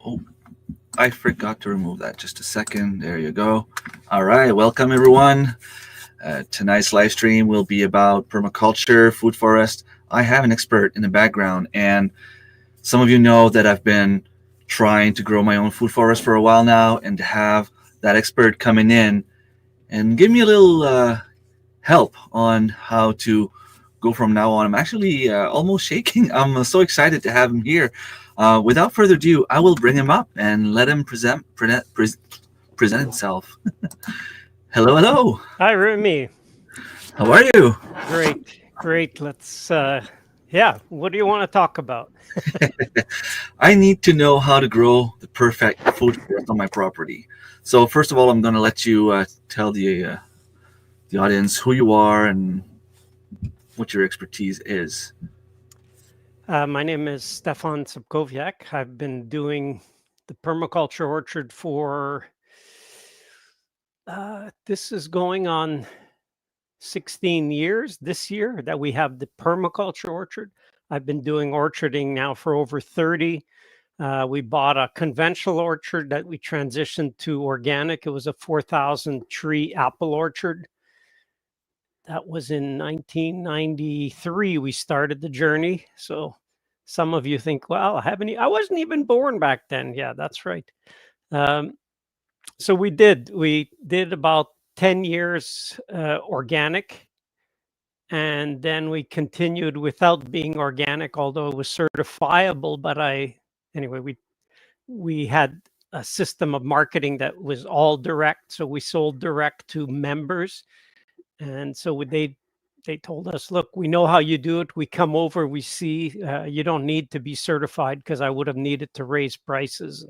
Oh, I forgot to remove that. Just a second. There you go. All right. Welcome, everyone. Tonight's live stream will be about permaculture, food forest. I have an expert in the background, and some of you know that I've been trying to grow my own food forest for a while now, and to have that expert coming in and give me a little help on how to go from now on. I'm actually almost shaking. I'm so excited to have him here. Without further ado, I will bring him up and let him present himself. Hello, hello. Hi, Rumi. How are you? Great. Let's, what do you want to talk about? I need to know how to grow the perfect food forest on my property. So first of all, I'm going to let you tell the audience who you are and what your expertise is. My name is Stefan Sobkowiak. I've been doing the permaculture orchard for, this is going on 16 years this year that we have the permaculture orchard. I've been doing orcharding now for over 30. We bought a conventional orchard that we transitioned to organic. It was a 4,000 tree apple orchard. That was in 1993. We started the journey. So some of you think, well, I wasn't even born back then. Yeah, that's right. So we did about 10 years organic. And then we continued without being organic, although it was certifiable. But we had a system of marketing that was all direct. So we sold direct to members. And so they told us, look, we know how you do it. We come over, we see you don't need to be certified, because I would have needed to raise prices.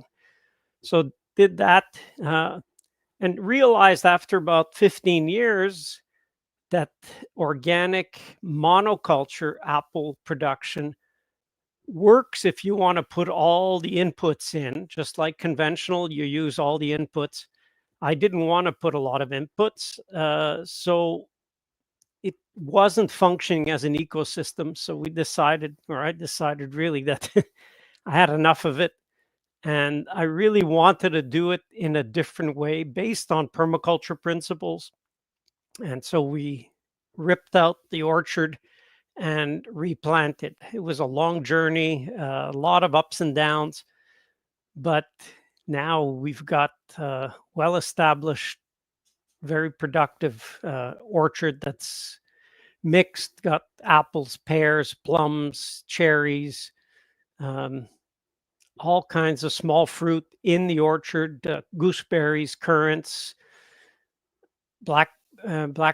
So did that and realized after about 15 years that organic monoculture apple production works if you want to put all the inputs in. Just like conventional, you use all the inputs. I didn't want to put a lot of inputs, so it wasn't functioning as an ecosystem. So I decided really that I had enough of it. And I really wanted to do it in a different way based on permaculture principles. And so we ripped out the orchard and replanted. It was a long journey, a lot of ups and downs, but now we've got a well-established, very productive orchard that's mixed, got apples, pears, plums, cherries, all kinds of small fruit in the orchard, gooseberries, currants, black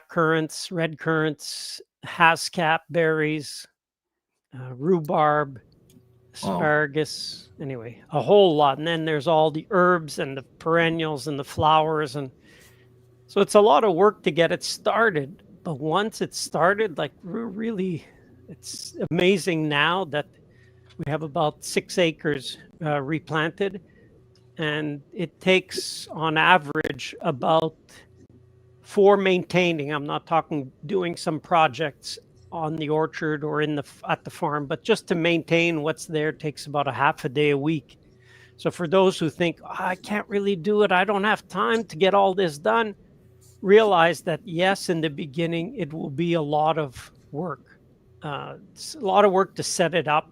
currants, red currants, haskap berries, rhubarb, asparagus. Wow. Anyway, a whole lot. And then there's all the herbs and the perennials and the flowers. And so it's a lot of work to get it started. But once it's started, it's amazing now that we have about 6 acres replanted. And it takes on average about for maintaining, I'm not talking doing some projects on the orchard or at the farm, but just to maintain what's there takes about a half a day a week. So for those who think, I can't really do it, I don't have time to get all this done, realize that yes, in the beginning, it will be a lot of work. It's a lot of work to set it up.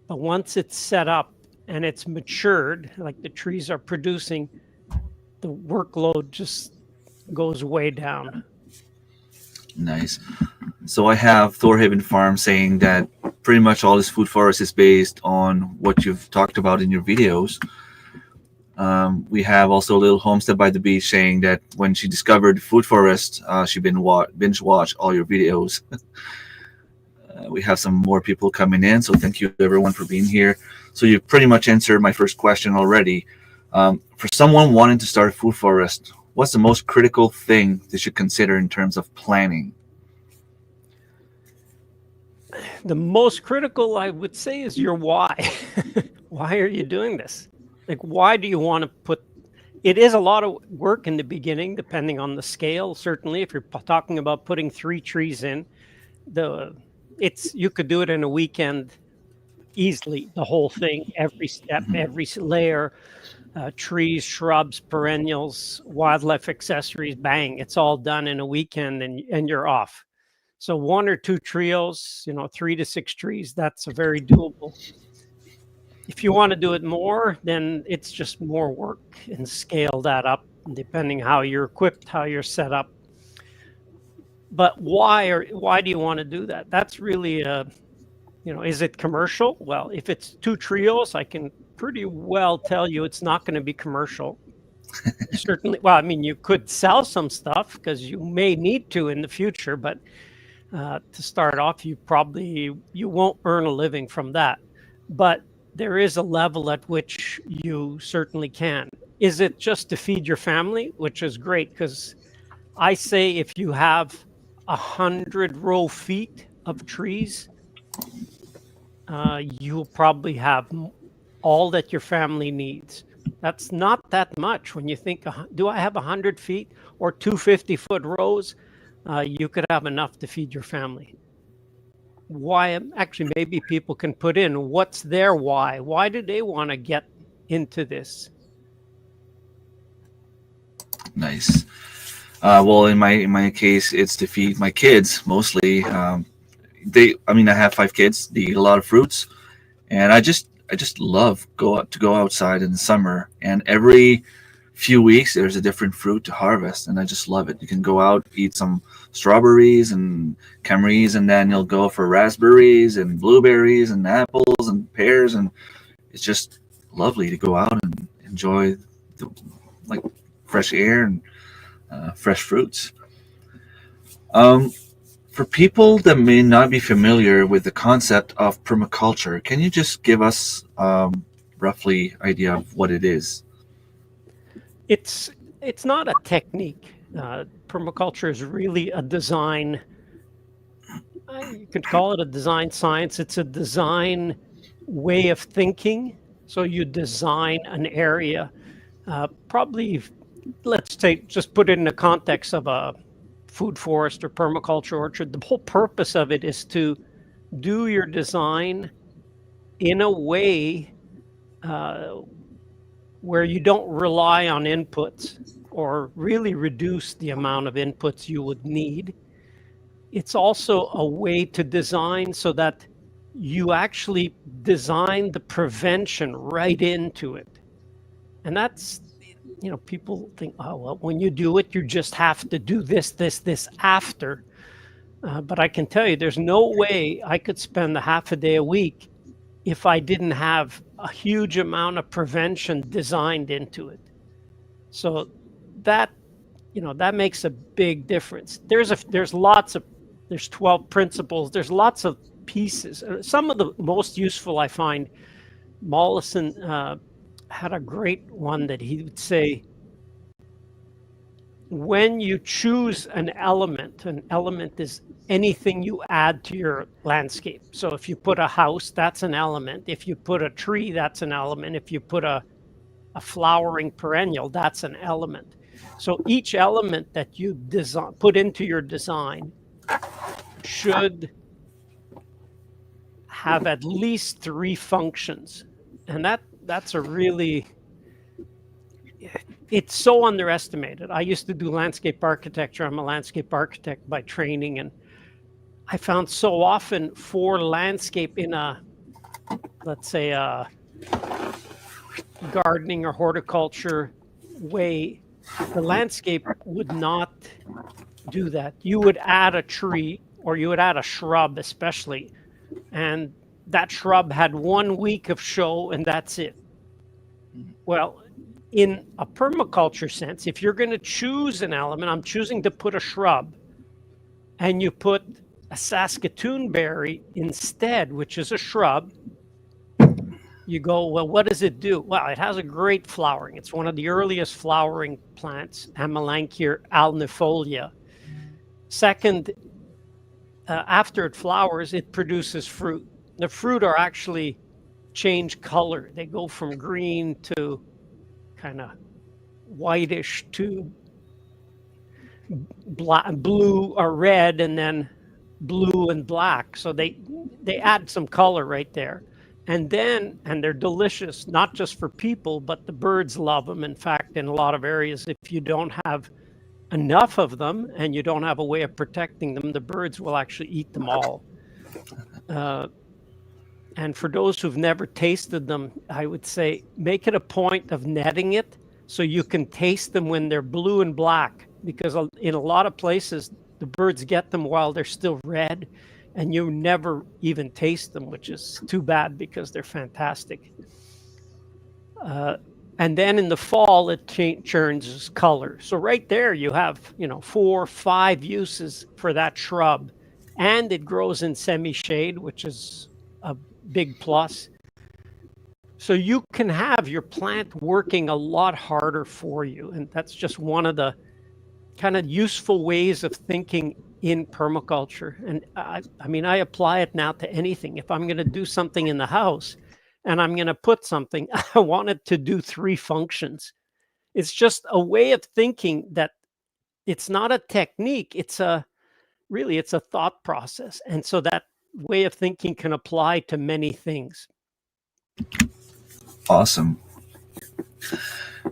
But once it's set up and it's matured, like the trees are producing, the workload just goes way down. Nice. So I have Thorhaven Farm saying that pretty much all this food forest is based on what you've talked about in your videos. We have also a little homestead by the beach saying that when she discovered food forest, she binge watched all your videos. We have some more people coming in, so thank you everyone for being here. So you pretty much answered my first question already. For someone wanting to start a food forest, what's the most critical thing they should consider in terms of planning? The most critical, I would say, is your why. Why are you doing this? Like, why do you want to put? It is a lot of work in the beginning, depending on the scale. Certainly, if you're talking about putting 3 trees in, you could do it in a weekend easily. The whole thing, every step, every layer, trees, shrubs, perennials, wildlife accessories, bang, it's all done in a weekend, and you're off. So 1 or 2 trios, 3 to 6 trees, that's a very doable. If you want to do it more, then it's just more work, and scale that up depending how you're equipped, how you're set up. But why do you want to do that? That's really is it commercial? Well, if it's 2 trios, I can pretty well tell you it's not going to be commercial. Certainly, well, I mean, you could sell some stuff because you may need to in the future, but to start off, you won't earn a living from that. But there is a level at which you certainly can. Is it just to feed your family, which is great? Because I say if you have 100 row feet of trees, you'll probably have all that your family needs. That's not that much when you think, do I have 100 feet or 250-foot rows? You could have enough to feed your family. Why? Actually, maybe people can put in what's their why. Why do they want to get into this? Nice. Well, in my case, it's to feed my kids mostly. I have 5 kids. They eat a lot of fruits, and I just love to go outside in the summer. And every few weeks, there's a different fruit to harvest, and I just love it. You can go out, eat some strawberries and camaries, and then you'll go for raspberries and blueberries and apples and pears, and it's just lovely to go out and enjoy the fresh air and fresh fruits. For people that may not be familiar with the concept of permaculture, can you just give us roughly idea of what it is? It's not a technique. Permaculture is really a design. You could call it a design science. It's a design way of thinking. So you design an area, probably, let's just put it in the context of a food forest or permaculture orchard. The whole purpose of it is to do your design in a way where you don't rely on inputs or really reduce the amount of inputs you would need. It's also a way to design so that you actually design the prevention right into it. And that's, people think, oh, well, when you do it, you just have to do this after. But I can tell you, there's no way I could spend a half a day a week if I didn't have a huge amount of prevention designed into it. So that makes a big difference. There's 12 principles. There's lots of pieces. Some of the most useful I find, Mollison had a great one that he would say, when you choose an element is anything you add to your landscape. So if you put a house, that's an element. If you put a tree, that's an element. If you put a flowering perennial, that's an element. So each element that you put into your design should have at least 3 functions. And that's a really, it's so underestimated. I used to do landscape architecture. I'm a landscape architect by training, and I found so often for landscape in let's say, gardening or horticulture way, The landscape would not do that. You would add a tree or you would add a shrub, especially, and that shrub had 1 week of show and that's it. Well, in a permaculture sense, if you're going to choose an element, I'm choosing to put a shrub, and you put a Saskatoon berry instead, which is a shrub, you go, well, what does it do? Well, it has a great flowering. It's one of the earliest flowering plants, Amelanchier alnifolia. Second, after it flowers, it produces fruit. The fruit are actually change color. They go from green to kind of whitish to black, blue or red, and then blue and black. So they add some color right there. And they're delicious, not just for people, but the birds love them. In fact, in a lot of areas, if you don't have enough of them and you don't have a way of protecting them, the birds will actually eat them all. And for those who've never tasted them, I would say make it a point of netting it so you can taste them when they're blue and black, because in a lot of places, the birds get them while they're still red, and you never even taste them, which is too bad because they're fantastic. And then in the fall, it changes color. So right there, you have 4 or 5 uses for that shrub, and it grows in semi-shade, which is a big plus. So you can have your plant working a lot harder for you, and that's just one of the kind of useful ways of thinking in permaculture. And I mean, I apply it now to anything. If I'm going to do something in the house and I'm going to put something, I want it to do 3 functions. It's just a way of thinking that it's not a technique. It's a thought process. And so that way of thinking can apply to many things. Awesome.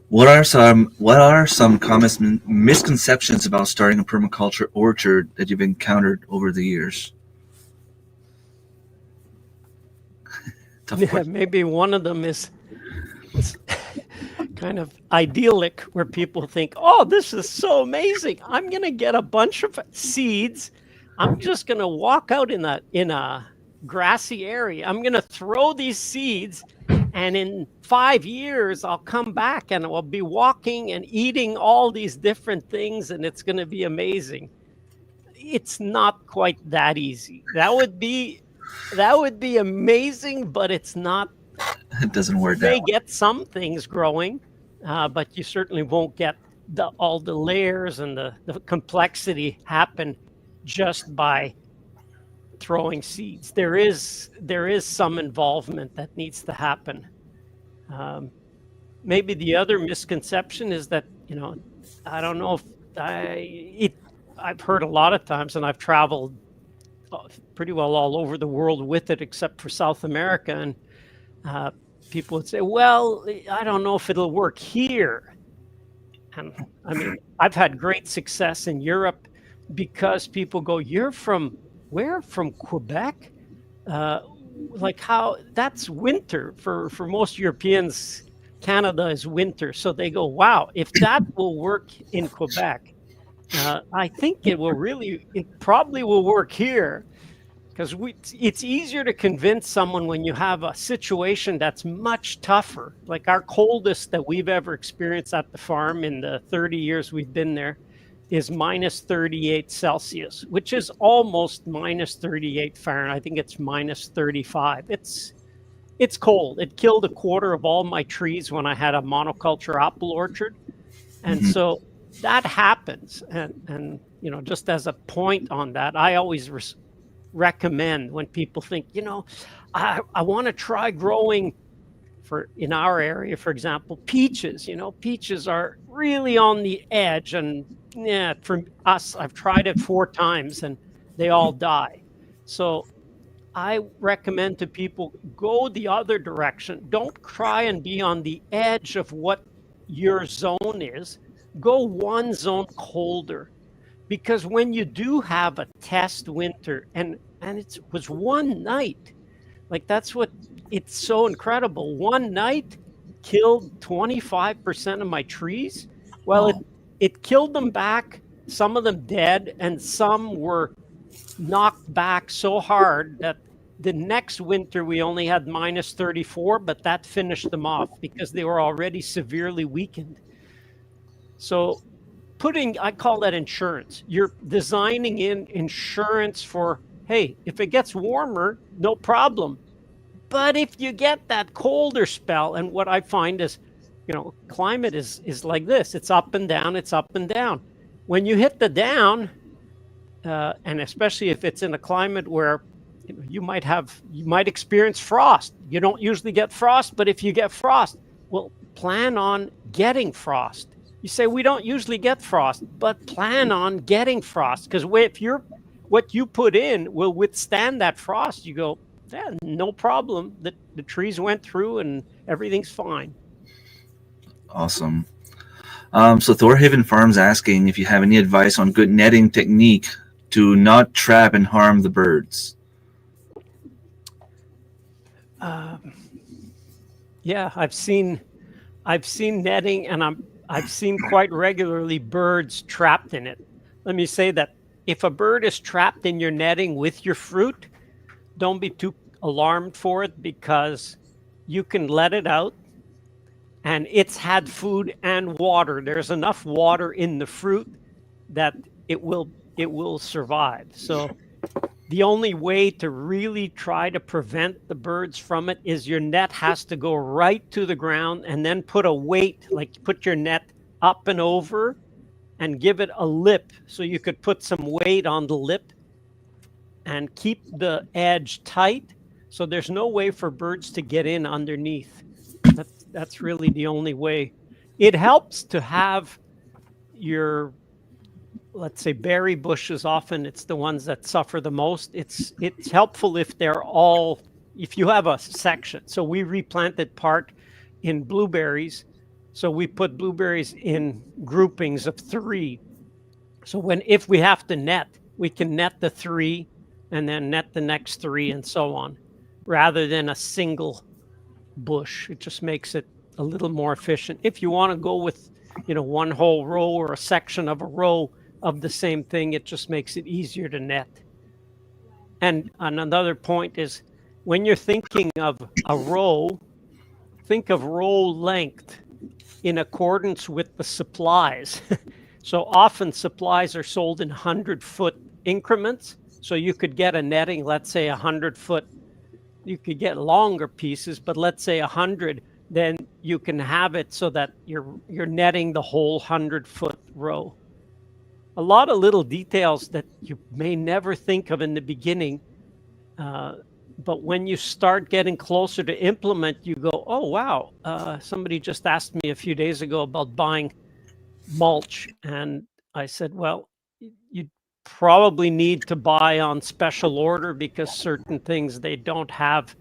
What are some common misconceptions about starting a permaculture orchard that you've encountered over the years? Yeah, maybe one of them is kind of idyllic, where people think, oh, this is so amazing. I'm going to get a bunch of seeds. I'm just going to walk out in a grassy area. I'm going to throw these seeds, and in 5 years, I'll come back and I'll be walking and eating all these different things, and it's going to be amazing. It's not quite that easy. That would be amazing, but it's not. It doesn't work that way. You may get some things growing, but you certainly won't get all the layers and the complexity happen just by throwing seeds. There is some involvement that needs to happen. Maybe the other misconception is that, I don't know if I've heard a lot of times, and I've traveled pretty well all over the world with it, except for South America. And people would say, well, I don't know if it'll work here. And I mean, I've had great success in Europe because people go, you're from where? From Quebec? Like how that's winter for most Europeans. Canada is winter. So they go, wow, if that will work in Quebec, I think it probably will work here. Because it's easier to convince someone when you have a situation that's much tougher. Like our coldest that we've ever experienced at the farm in the 30 years we've been there is minus 38 Celsius, which is almost minus 38 Fahrenheit. I think it's minus 35. It's cold. It killed a quarter of all my trees when I had a monoculture apple orchard. And so that happens. And just as a point on that, I always recommend when people think, I want to try growing in our area, for example, peaches. Peaches are really on the edge, and for us, I've tried it 4 times and they all die. So I recommend to people, go the other direction. Don't try and be on the edge of what your zone is. Go one zone colder. Because when you do have a test winter, and it was one night, like it's so incredible. One night killed 25% of my trees. Well, Oh, it killed them back, some of them dead, and some were knocked back so hard that the next winter we only had minus 34, but that finished them off because they were already severely weakened. So I call that insurance. You're designing in insurance for, hey, if it gets warmer, no problem. But if you get that colder spell, and what I find is, climate is like this, it's up and down, it's up and down. When you hit the down, and especially if it's in a climate where you might experience frost. You don't usually get frost, but if you get frost, well, plan on getting frost. You say we don't usually get frost, but plan on getting frost, because if what you put in will withstand that frost. You go, yeah, no problem. The trees went through and everything's fine. awesome. So Thorhaven Farms asking if you have any advice on good netting technique to not trap and harm the birds. Yeah, I've seen netting, and I've seen quite regularly birds trapped in it. Let me say that if a bird is trapped in your netting with your fruit, don't be too alarmed for it, because you can let it out and it's had food and water. There's enough water in the fruit that it will survive. So the only way to really try to prevent the birds from it is your net has to go right to the ground, and then put a weight, like put your net up and over and give it a lip. So you could put some weight on the lip and keep the edge tight. So there's no way for birds to get in underneath. That's really the only way. It helps to have your, let's say, berry bushes. Often it's the ones that suffer the most. It's helpful if you have a section. So we replanted part in blueberries. So we put blueberries in groupings of 3. So if we have to net, we can net the 3 and then net the next 3 and so on, rather than a single bush. It just makes it a little more efficient. If you want to go with, one whole row or a section of a row of the same thing, it just makes it easier to net. And another point is, when you're thinking of a row, think of row length in accordance with the supplies. So often supplies are sold in 100-foot increments. So you could get a netting, let's say 100-foot. You could get longer pieces, but let's say 100, then you can have it so that you're netting the whole 100-foot row. A lot of little details that you may never think of in the beginning, but when you start getting closer to implement, you go, oh, wow. Somebody just asked me a few days ago about buying mulch, and I said, well, you probably need to buy on special order, because certain things, they don't have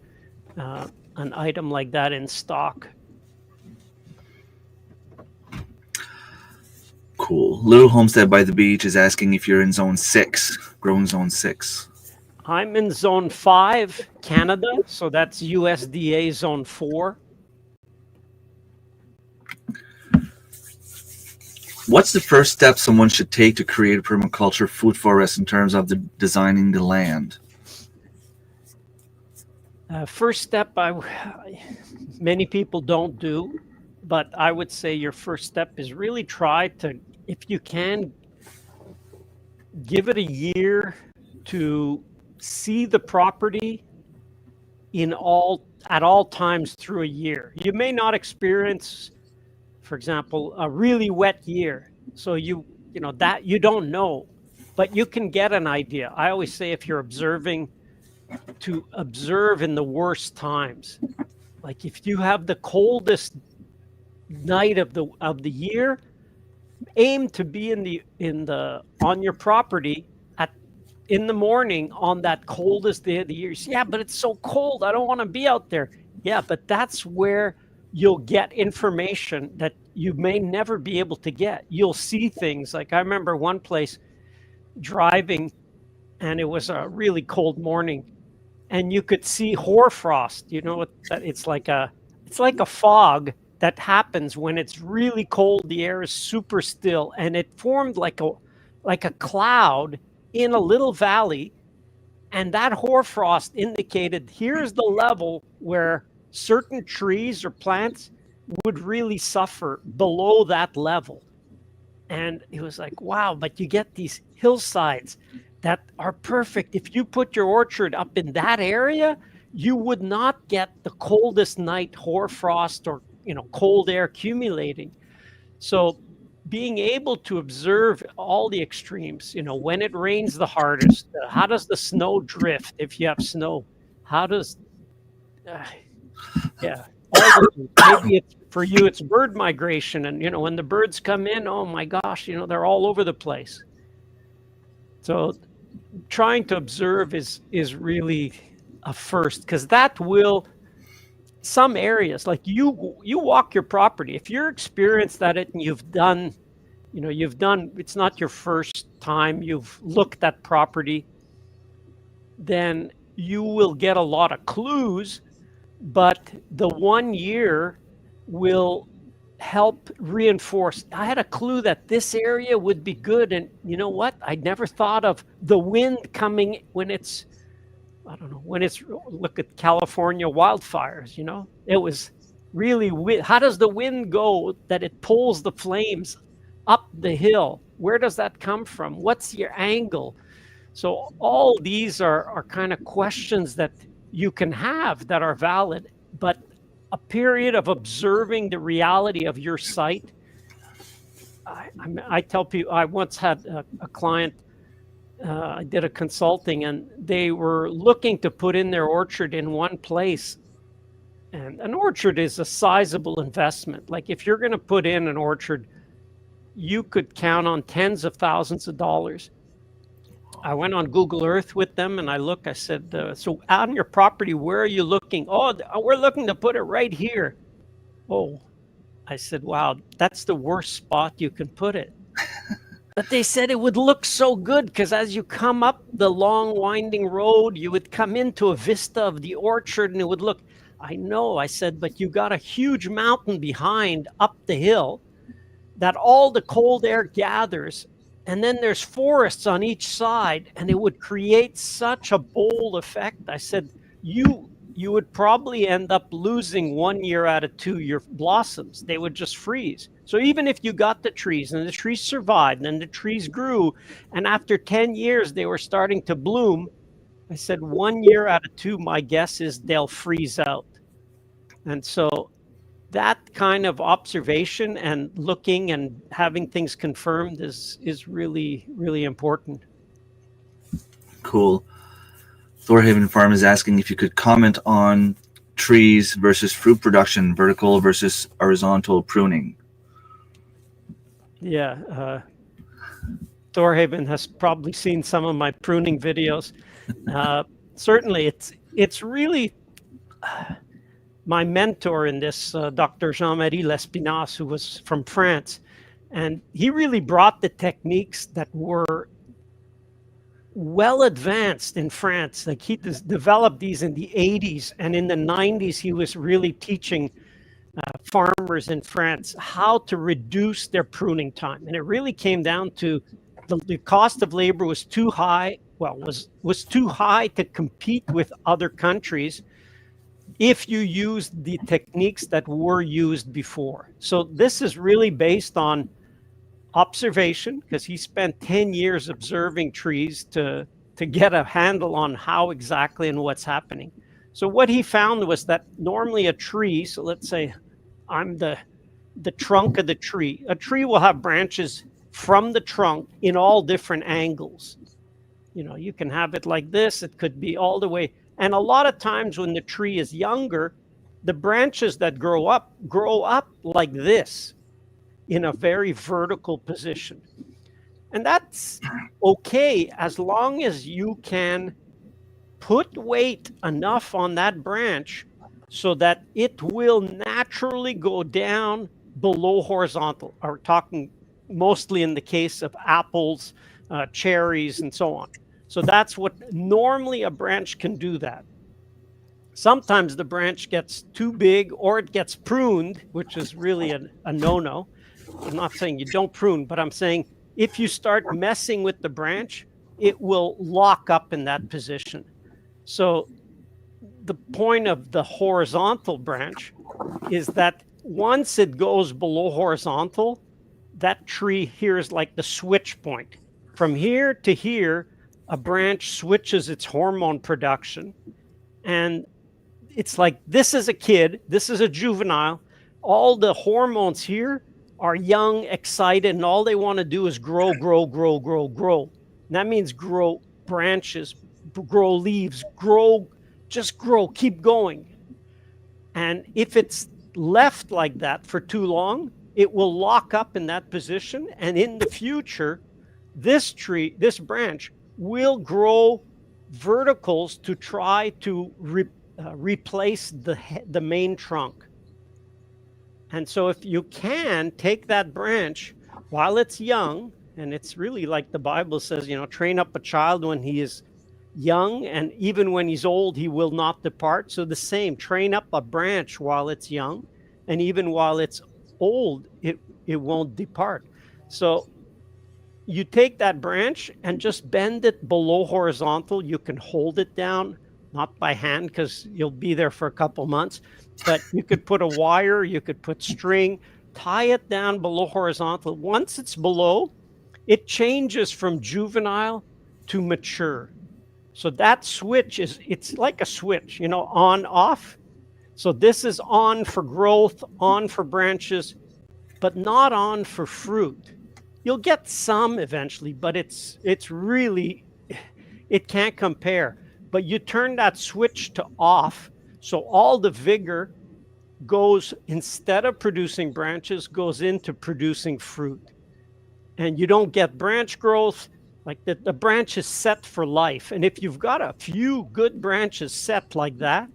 an item like that in stock. Cool. Little Homestead by the Beach is asking if you're in Zone 6, growing Zone 6. I'm in Zone 5, Canada, so that's USDA Zone 4. What's the first step someone should take to create a permaculture food forest in terms of designing the land? First step, many people don't do, but I would say your first step is really try to, if you can, give it a year to see the property at all times through a year. You may not experience, for example, a really wet year, so that you don't know, but you can get an idea. I always say, if you're observing, to observe in the worst times. Like if you have the coldest night of the year, aim to be on your property in the morning on that coldest day of the year. You say, yeah, but it's so cold, I don't want to be out there. Yeah, but that's where you'll get information that you may never be able to get. You'll see things. Like I remember one place driving, and it was a really cold morning, and you could see hoarfrost. You know what? It's like a fog, that happens when it's really cold. The air is super still, and it formed like a cloud in a little valley. And that hoarfrost indicated here's the level where certain trees or plants would really suffer below that level. And it was like, wow, but you get these hillsides that are perfect. If you put your orchard up in that area, you would not get the coldest night hoarfrost or, cold air accumulating. So being able to observe all the extremes, when it rains the hardest, how does the snow drift if you have snow? How does, yeah, all the things. Maybe it's for you, it's bird migration. And, when the birds come in, oh my gosh, they're all over the place. So trying to observe is really a first, because that will, some areas, like you walk your property, if you're experienced at it and you've done, it's not your first time you've looked at property, then you will get a lot of clues, but the 1 year will help reinforce. I had a clue that this area would be good. And you know what? I never thought of the wind coming when it's, I don't know, look at California wildfires, it was really, how does the wind go that it pulls the flames up the hill? Where does that come from? What's your angle? So all these are kind of questions that you can have that are valid, but a period of observing the reality of your site. I tell people, I once had a client, I did a consulting, and they were looking to put in their orchard in one place. And an orchard is a sizable investment. Like if you're going to put in an orchard, you could count on tens of thousands of dollars. I went on Google Earth with them and I said, so out on your property, where are you looking? Oh, we're looking to put it right here. Oh, I said, wow, that's the worst spot you can put it. But they said it would look so good because as you come up the long winding road, you would come into a vista of the orchard and it would look, I know, I said, but you got a huge mountain behind up the hill that all the cold air gathers. And then there's forests on each side, and it would create such a bold effect. I said, you would probably end up losing 1 year out of 2 your blossoms. They would just freeze. So even if you got the trees and the trees survived and the trees grew, and after 10 years they were starting to bloom, I said 1 year out of 2, my guess is they'll freeze out. And so that kind of observation and looking and having things confirmed is really, really important. Cool. Thorhaven Farm is asking if you could comment on trees versus fruit production, vertical versus horizontal pruning. Yeah. Thorhaven has probably seen some of my pruning videos. Certainly, it's really... my mentor in this, Dr. Jean-Marie Lespinasse, who was from France, and he really brought the techniques that were well advanced in France. Like he developed these in the 80s, and in the 90s, he was really teaching farmers in France how to reduce their pruning time. And it really came down to the cost of labor was too high, was too high to compete with other countries if you use the techniques that were used before. So this is really based on observation, because he spent 10 years observing trees to get a handle on how exactly and what's happening. So what he found was that normally a tree, so let's say I'm the trunk of the tree. A tree will have branches from the trunk in all different angles. You can have it like this, it could be all the way. And a lot of times when the tree is younger, the branches that grow up like this in a very vertical position. And that's okay as long as you can put weight enough on that branch so that it will naturally go down below horizontal. We're talking mostly in the case of apples, cherries, and so on. So that's what normally a branch can do that. Sometimes the branch gets too big or it gets pruned, which is really a no-no. I'm not saying you don't prune, but I'm saying if you start messing with the branch, it will lock up in that position. So the point of the horizontal branch is that once it goes below horizontal, that tree here is like the switch point. From here to here, a branch switches its hormone production. And it's like, this is a kid, this is a juvenile. All the hormones here are young, excited, and all they want to do is grow, grow, grow, grow, grow. And that means grow branches, grow leaves, grow, just grow, keep going. And if it's left like that for too long, it will lock up in that position. And in the future, this tree, this branch will grow verticals to try to replace the main trunk. And so if you can take that branch while it's young, and it's really like the Bible says, you know, train up a child when he is young, and even when he's old, he will not depart. So the same, train up a branch while it's young, and even while it's old, it won't depart. So you take that branch and just bend it below horizontal. You can hold it down, not by hand because you'll be there for a couple months, but you could put a wire, you could put string, tie it down below horizontal. Once it's below, it changes from juvenile to mature. So that switch it's like a switch, you know, on, off. So this is on for growth, on for branches, but not on for fruit. You'll get some eventually, but it's really, it can't compare. But you turn that switch to off, so all the vigor goes, instead of producing branches, goes into producing fruit. And you don't get branch growth. Like the branch is set for life. And if you've got a few good branches set like that,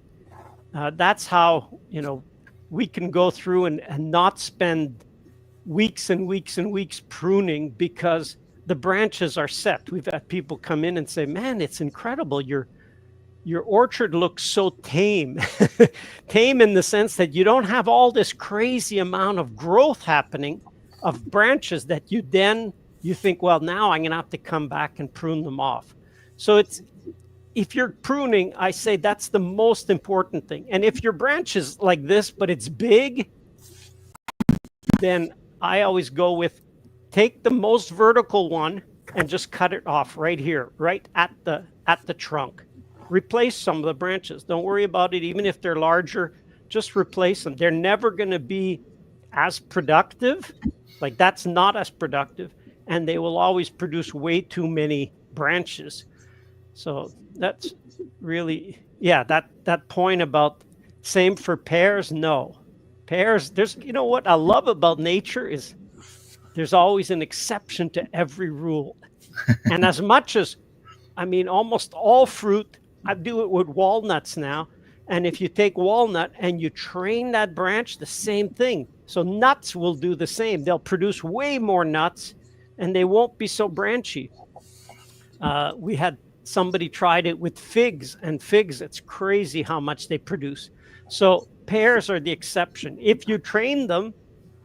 that's how, you know, we can go through and not spend weeks and weeks and weeks pruning because the branches are set. We've had people come in and say, man, it's incredible. Your orchard looks so tame. Tame in the sense that you don't have all this crazy amount of growth happening of branches that you think, well, now I'm going to have to come back and prune them off. So if you're pruning, I say that's the most important thing. And if your branch is like this, but it's big, then I always go with, take the most vertical one and just cut it off right here, right at the trunk. Replace some of the branches. Don't worry about it. Even if they're larger, just replace them. They're never going to be as productive. Like, that's not as productive. And they will always produce way too many branches. So that's really, yeah, that point about same for pears, no. Pears, there's, you know what I love about nature is there's always an exception to every rule. And as much as, I mean, almost all fruit, I do it with walnuts now. And if you take walnut and you train that branch, the same thing. So nuts will do the same. They'll produce way more nuts and they won't be so branchy. We had somebody tried it with figs, and figs, it's crazy how much they produce. So pears are the exception. If you train them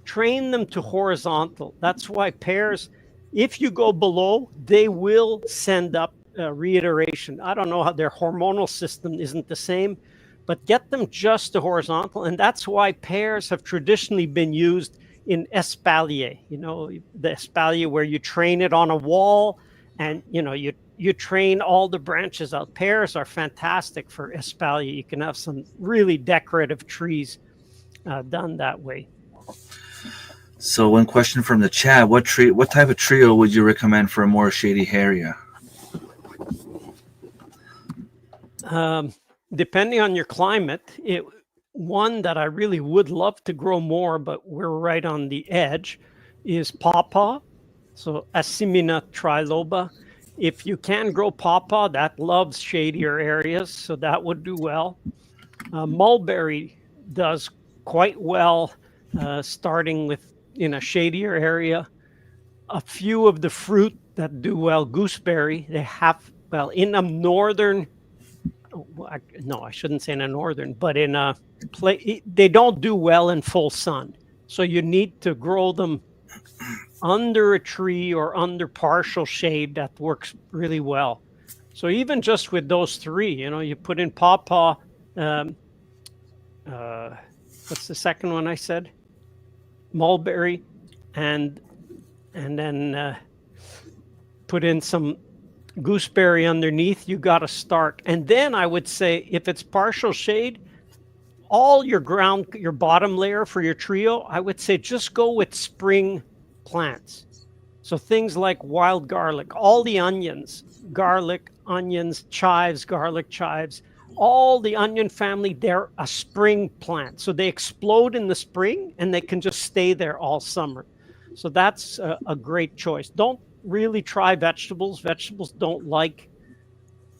to horizontal. That's why pears, if you go below, they will send up reiteration. I don't know how their hormonal system isn't the same, but get them just to horizontal. And that's why pears have traditionally been used in espalier, you know, the espalier where you train it on a wall and, you know, you train all the branches out. Pears are fantastic for espalier. You can have some really decorative trees done that way. So one question from the chat, what type of trio would you recommend for a more shady area? Depending on your climate, one that I really would love to grow more, but we're right on the edge, is pawpaw. So Asimina triloba. If you can grow pawpaw, that loves shadier areas, so that would do well. Mulberry does quite well, starting with in a shadier area. A few of the fruit that do well, gooseberry, they have, well, in a northern no, I shouldn't say in a northern, but in a place, they don't do well in full sun. So you need to grow them under a tree or under partial shade. That works really well. So even just with those three, you put in pawpaw, what's the second one I said? Mulberry, and then put in some gooseberry underneath. You got to start. And then I would say, if it's partial shade, all your bottom layer for your trio, I would say just go with spring plants. So things like wild garlic, all the onions, garlic, onions, chives, garlic, chives, all the onion family, they're a spring plant. So they explode in the spring and they can just stay there all summer. So that's a great choice. Don't really try vegetables. Vegetables don't like,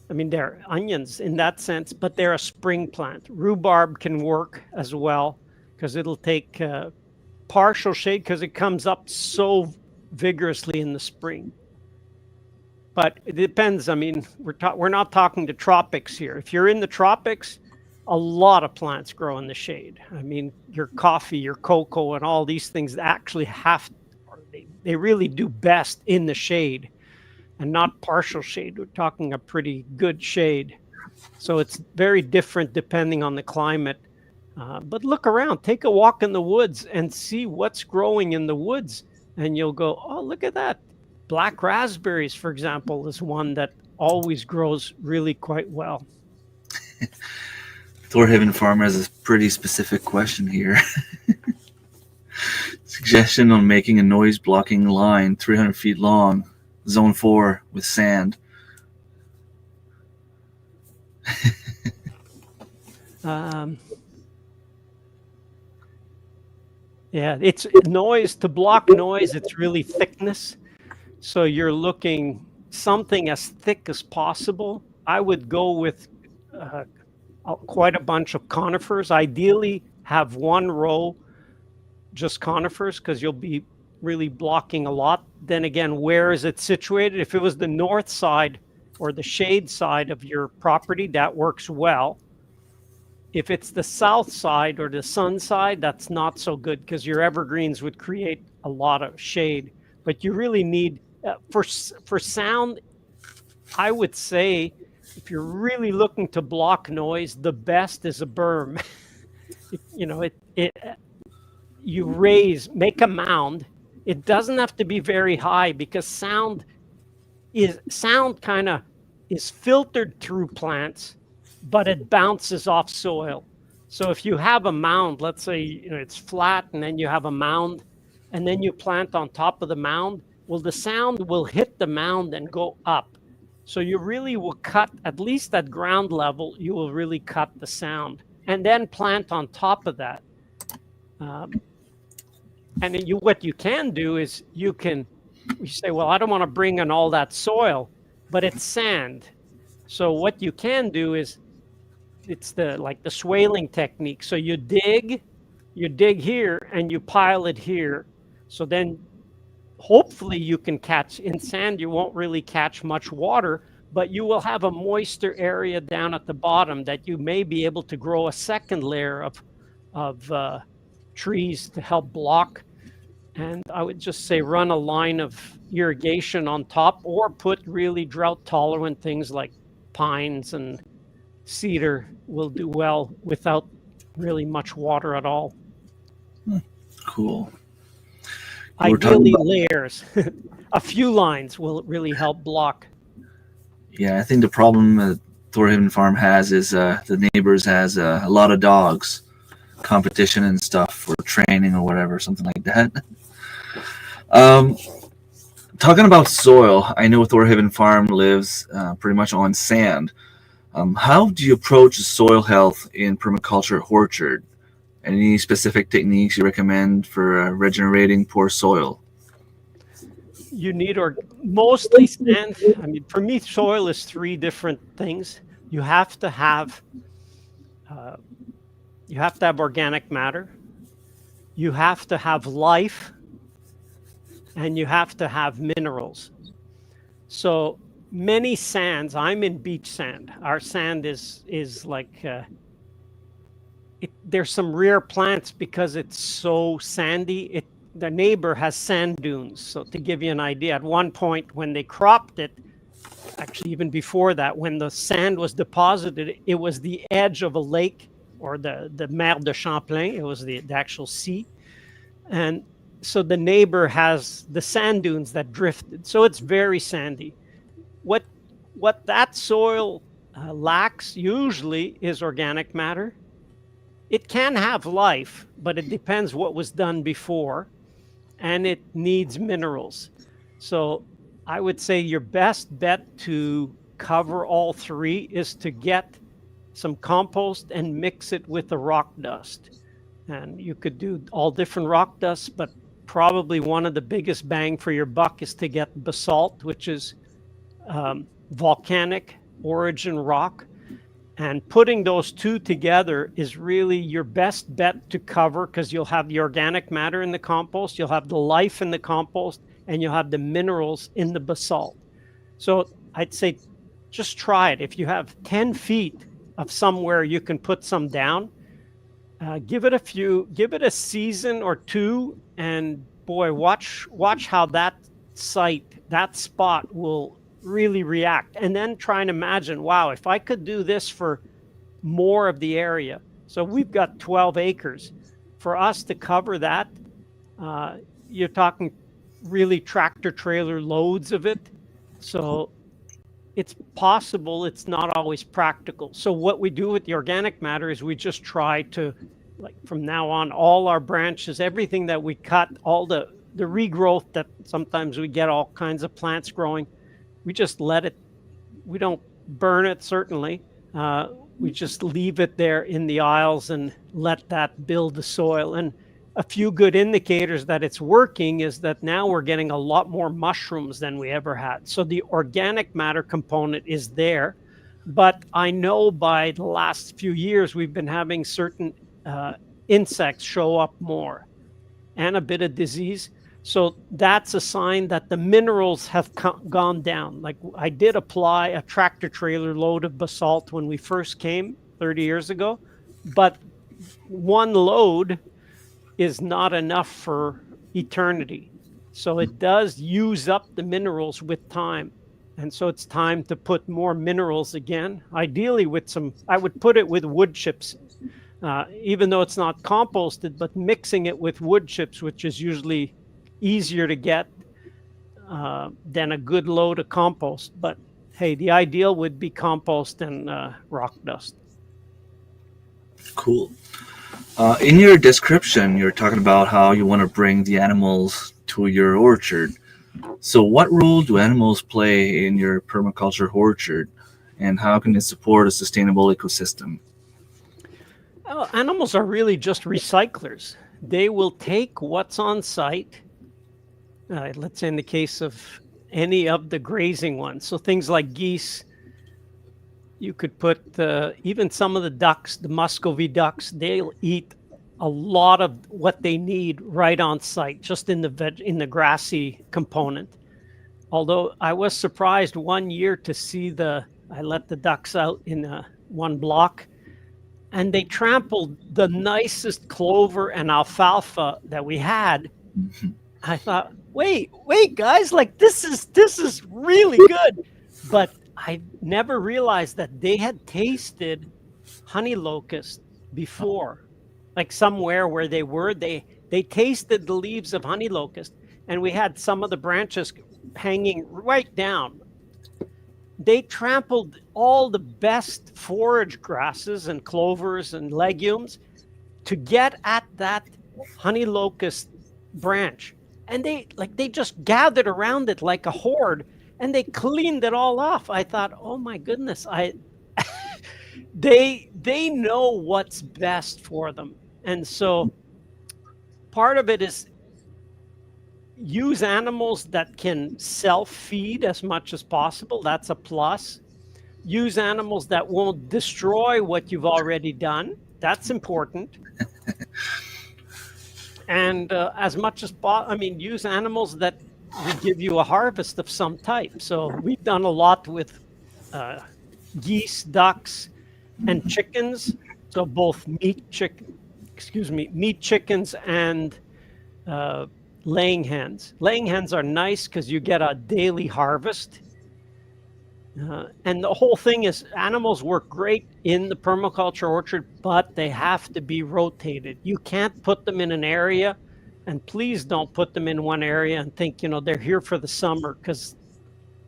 they're onions in that sense, but they're a spring plant. Rhubarb can work as well because it'll take partial shade because it comes up so vigorously in the spring. But it depends. We're not talking the tropics here. If you're in the tropics, a lot of plants grow in the shade. Your coffee, your cocoa, and all these things actually they really do best in the shade and not partial shade. We're talking a pretty good shade. So it's very different depending on the climate. But look around, take a walk in the woods and see what's growing in the woods. And you'll go, oh, look at that. Black raspberries, for example, is one that always grows really quite well. Thorhaven Farm has a pretty specific question here. Suggestion on making a noise blocking line 300 feet long, zone 4 with sand. Yeah, it's noise. To block noise, it's really thickness. So you're looking something as thick as possible. I would go with quite a bunch of conifers. Ideally, have one row just conifers because you'll be really blocking a lot. Then again, where is it situated? If it was the north side or the shade side of your property, that works well. If it's the south side or the sun side, that's not so good because your evergreens would create a lot of shade. But you really need, for sound, I would say, if you're really looking to block noise, the best is a berm. You make a mound. It doesn't have to be very high because sound kind of is filtered through plants, but it bounces off soil. So if you have a mound, let's say it's flat and then you have a mound and then you plant on top of the mound, well, the sound will hit the mound and go up. So you really will cut, at least at ground level, you will really cut the sound and then plant on top of that. And what you can do is you say, well, I don't want to bring in all that soil, but it's sand. So what you can do is it's the swaling technique. So you dig here and you pile it here. So then hopefully you can catch in sand. You won't really catch much water, but you will have a moister area down at the bottom that you may be able to grow a second layer of trees to help block. And I would just say run a line of irrigation on top or put really drought tolerant things like pines and cedar will do well without really much water at all. Cool. Ideally layers. A few lines will really help block. Yeah, I think the problem that Thorhaven Farm has is the neighbors has a lot of dogs, competition and stuff for training or whatever, something like that. Talking about soil, I know Thorhaven Farm lives pretty much on sand. How do you approach soil health in permaculture orchard? Any specific techniques you recommend for regenerating poor soil? You need mostly sand. For me, soil is three different things. You have to have organic matter. You have to have life, and you have to have minerals. So many sands. I'm in beach sand. Our sand is like there's some rare plants because it's so sandy. The neighbor has sand dunes. So to give you an idea, at one point when they cropped it, actually even before that, when the sand was deposited, it was the edge of a lake, or the Mer de Champlain. It was the actual sea. And so the neighbor has the sand dunes that drifted. So it's very sandy. What that soil lacks usually is organic matter. It can have life, but it depends what was done before, and it needs minerals. So I would say your best bet to cover all three is to get some compost and mix it with the rock dust. And you could do all different rock dusts, but probably one of the biggest bang for your buck is to get basalt, which is volcanic origin rock. And putting those two together is really your best bet to cover, because you'll have the organic matter in the compost, you'll have the life in the compost, and you'll have the minerals in the basalt. So I'd say just try it. If you have 10 feet of somewhere you can put some down, give it a season or two, and boy, watch how that spot will really react. And then try and imagine, wow, if I could do this for more of the area. So we've got 12 acres. For us to cover that, you're talking really tractor trailer loads of it. So it's possible, it's not always practical. So what we do with the organic matter is we just try to, like from now on, all our branches, everything that we cut, all the regrowth that sometimes we get all kinds of plants growing, we just let it, we don't burn it, certainly. We just leave it there in the aisles and let that build the soil. And a few good indicators that it's working is that now we're getting a lot more mushrooms than we ever had. So the organic matter component is there. But I know by the last few years, we've been having certain insects show up more, and a bit of disease. So that's a sign that the minerals have gone down. Like, I did apply a tractor trailer load of basalt when we first came 30 years ago, but one load is not enough for eternity. So it does use up the minerals with time. And so it's time to put more minerals again, ideally with some, I would put it with wood chips, even though it's not composted, but mixing it with wood chips, which is usually easier to get than a good load of compost. But hey, the ideal would be compost and rock dust. Cool. In your description, you're talking about how you want to bring the animals to your orchard. So what role do animals play in your permaculture orchard, and how can it support a sustainable ecosystem? Animals are really just recyclers. They will take what's on site, let's say in the case of any of the grazing ones. So things like geese, you could put even some of the ducks, the Muscovy ducks, they'll eat a lot of what they need right on site, just in the grassy component. Although I was surprised one year to see I let the ducks out in one block, and they trampled the nicest clover and alfalfa that we had. I thought, wait, guys, like this is really good. But I never realized that they had tasted honey locust before, like somewhere where they were, they tasted the leaves of honey locust, and we had some of the branches hanging right down. They trampled all the best forage grasses and clovers and legumes to get at that honey locust branch. And they just gathered around it like a horde, and they cleaned it all off. I thought, oh my goodness, they know what's best for them. And so part of it is use animals that can self-feed as much as possible. That's a plus. Use animals that won't destroy what you've already done. That's important. And as much as possible, use animals that we give you a harvest of some type. So we've done a lot with geese, ducks, and chickens. So both meat chickens and laying hens. Laying hens are nice because you get a daily harvest. And the whole thing is animals work great in the permaculture orchard, but they have to be rotated. You can't put them in an area, and please don't put them in one area and think, they're here for the summer, because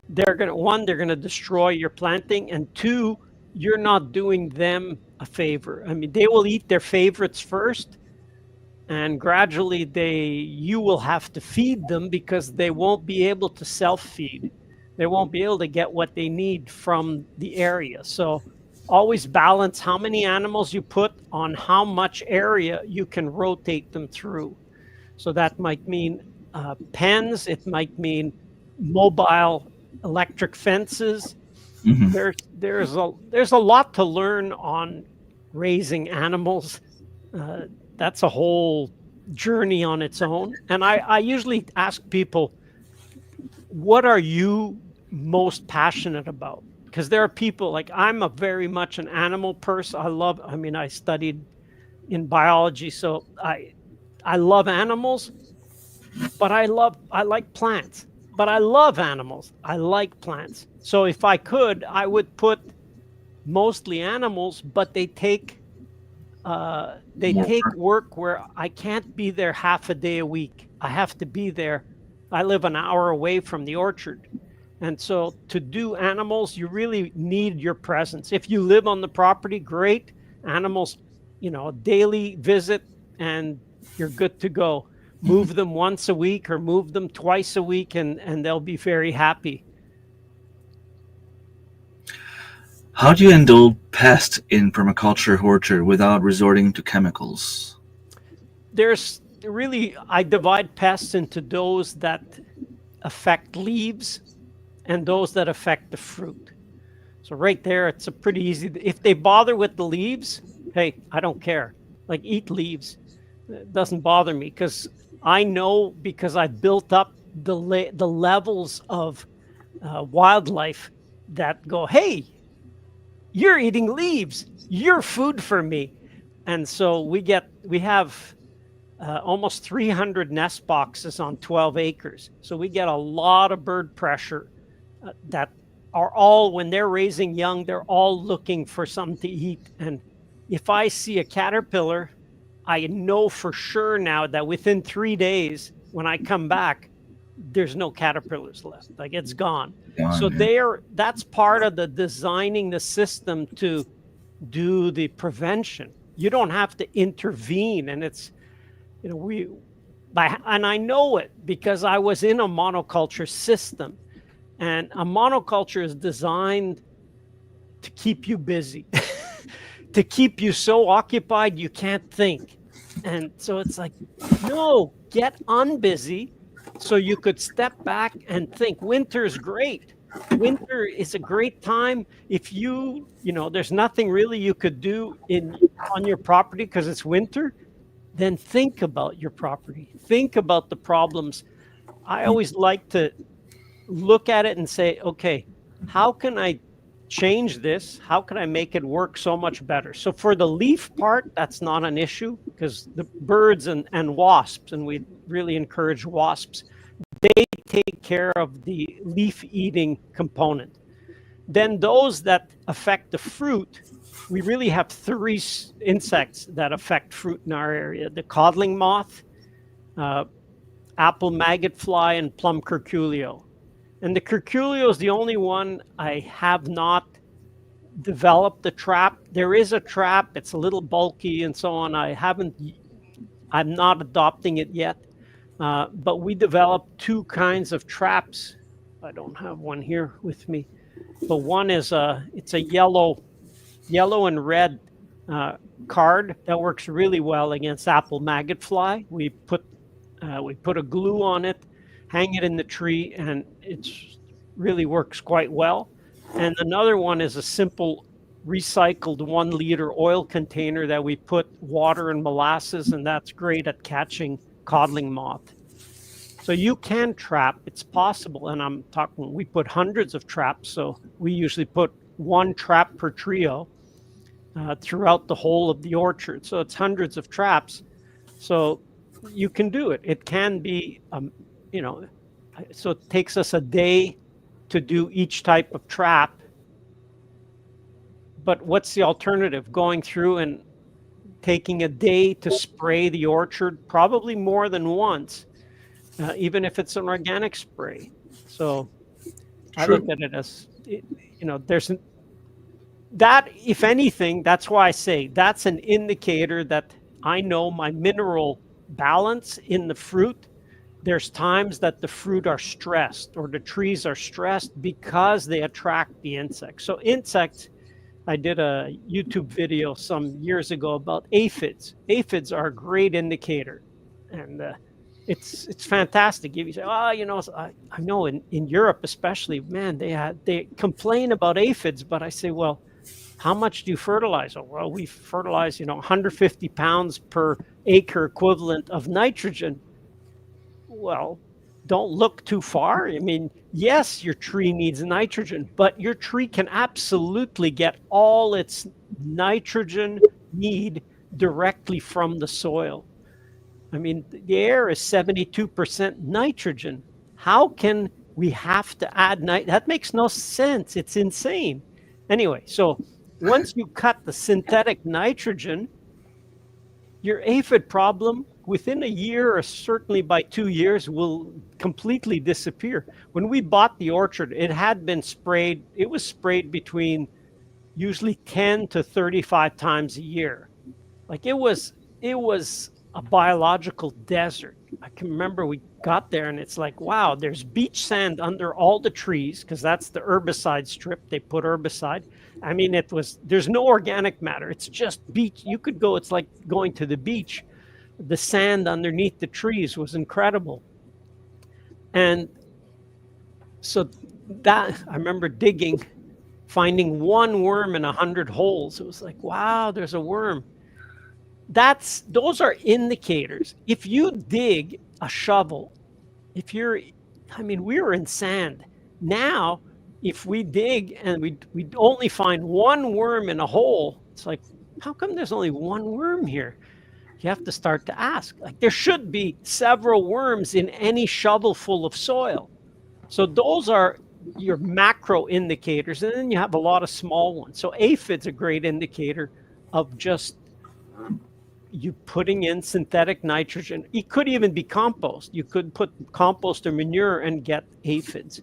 they're going to destroy your planting, and two, you're not doing them a favor. I mean, they will eat their favorites first, and gradually you will have to feed them because they won't be able to self-feed. They won't be able to get what they need from the area. So always balance how many animals you put on how much area you can rotate them through. So that might mean pens, it might mean mobile electric fences. Mm-hmm. There's a lot to learn on raising animals. That's a whole journey on its own. And I usually ask people, what are you most passionate about? Because there are people, like, I'm a very much an animal person. I studied in biology, so I love animals, but I like plants. But I love animals. I like plants. So if I could, I would put mostly animals, but they take work where I can't be there half a day a week. I have to be there. I live an hour away from the orchard. And so to do animals, you really need your presence. If you live on the property, great. Animals, daily visit and you're good to go. Move them once a week or move them twice a week and they'll be very happy. How do you handle pests in permaculture orchard without resorting to chemicals? I divide pests into those that affect leaves and those that affect the fruit. So right there, it's a pretty easy. If they bother with the leaves, hey, I don't care. Like, eat leaves. It doesn't bother me because I know, because I built up the levels of wildlife that go, hey, you're eating leaves. You're food for me. And so we have almost 300 nest boxes on 12 acres. So we get a lot of bird pressure that are all, when they're raising young, they're all looking for something to eat. And if I see a caterpillar, I know for sure now that within 3 days, when I come back, there's no caterpillars left. Like, it's gone. So that's part of the designing the system to do the prevention. You don't have to intervene. And it's, and I know it because I was in a monoculture system. And a monoculture is designed to keep you busy, to keep you so occupied you can't think. And so it's like, no, get unbusy so you could step back and think. Winter's great. Winter is a great time. If there's nothing really you could do on your property because it's winter, then think about your property. Think about the problems. I always like to look at it and say, okay, how can I change this? How can I make it work so much better? So for the leaf part, that's not an issue because the birds and wasps, and we really encourage wasps, they take care of the leaf eating component. Then those that affect the fruit, we really have 3 insects that affect fruit in our area: the codling moth, apple maggot fly, and plum curculio. And the curculio is the only one I have not developed the trap. There is a trap. It's a little bulky and so on. I'm not adopting it yet. But we developed 2 kinds of traps. I don't have one here with me, but one is it's a yellow and red card that works really well against apple maggot fly. We put a glue on it, hang it in the tree, and it really works quite well. And another one is a simple recycled 1 liter oil container that we put water and molasses, and that's great at catching codling moth. So you can trap, it's possible. And I'm talking, we put hundreds of traps. So we usually put one trap per trio throughout the whole of the orchard. So it's hundreds of traps. So you can do it. It can be, so it takes us a day to do each type of trap. But what's the alternative? Going through and taking a day to spray the orchard, probably more than once, even if it's an organic spray. So I look at it as, there's that, if anything, that's why I say that's an indicator that I know my mineral balance in the fruit. There's times that the fruit are stressed or the trees are stressed because they attract the insects. So insects, I did a YouTube video some years ago about aphids. Aphids are a great indicator, and it's fantastic. If you say, I know in Europe especially, man, they complain about aphids, but I say, well, how much do you fertilize? Oh, well, we fertilize 150 pounds per acre equivalent of nitrogen. Well, don't look too far. I mean, yes, your tree needs nitrogen, but your tree can absolutely get all its nitrogen need directly from the soil. I mean, the air is 72% nitrogen. How can we have to add nitrogen? That makes no sense. It's insane. Anyway, so once you cut the synthetic nitrogen, your aphid problem within a year, or certainly by 2 years, will completely disappear. When we bought the orchard, it had been sprayed. It was sprayed between usually 10 to 35 times a year. Like it was a biological desert. I can remember we got there and it's like, wow, there's beach sand under all the trees because that's the herbicide strip. They put herbicide. I mean, there's no organic matter. It's just beach. You could go, it's like going to the beach. The sand underneath the trees was incredible. And so that, I remember digging, finding one worm in 100 holes. It was like, wow, there's a worm. Those are indicators. If you dig a shovel, we were in sand. Now, if we dig and we only find one worm in a hole, it's like, how come there's only one worm here? You have to start to ask. Like, there should be several worms in any shovel full of soil. So those are your macro indicators, and then you have a lot of small ones. So aphid's a great indicator of just you putting in synthetic nitrogen. It could even be compost. You could put compost or manure and get aphids.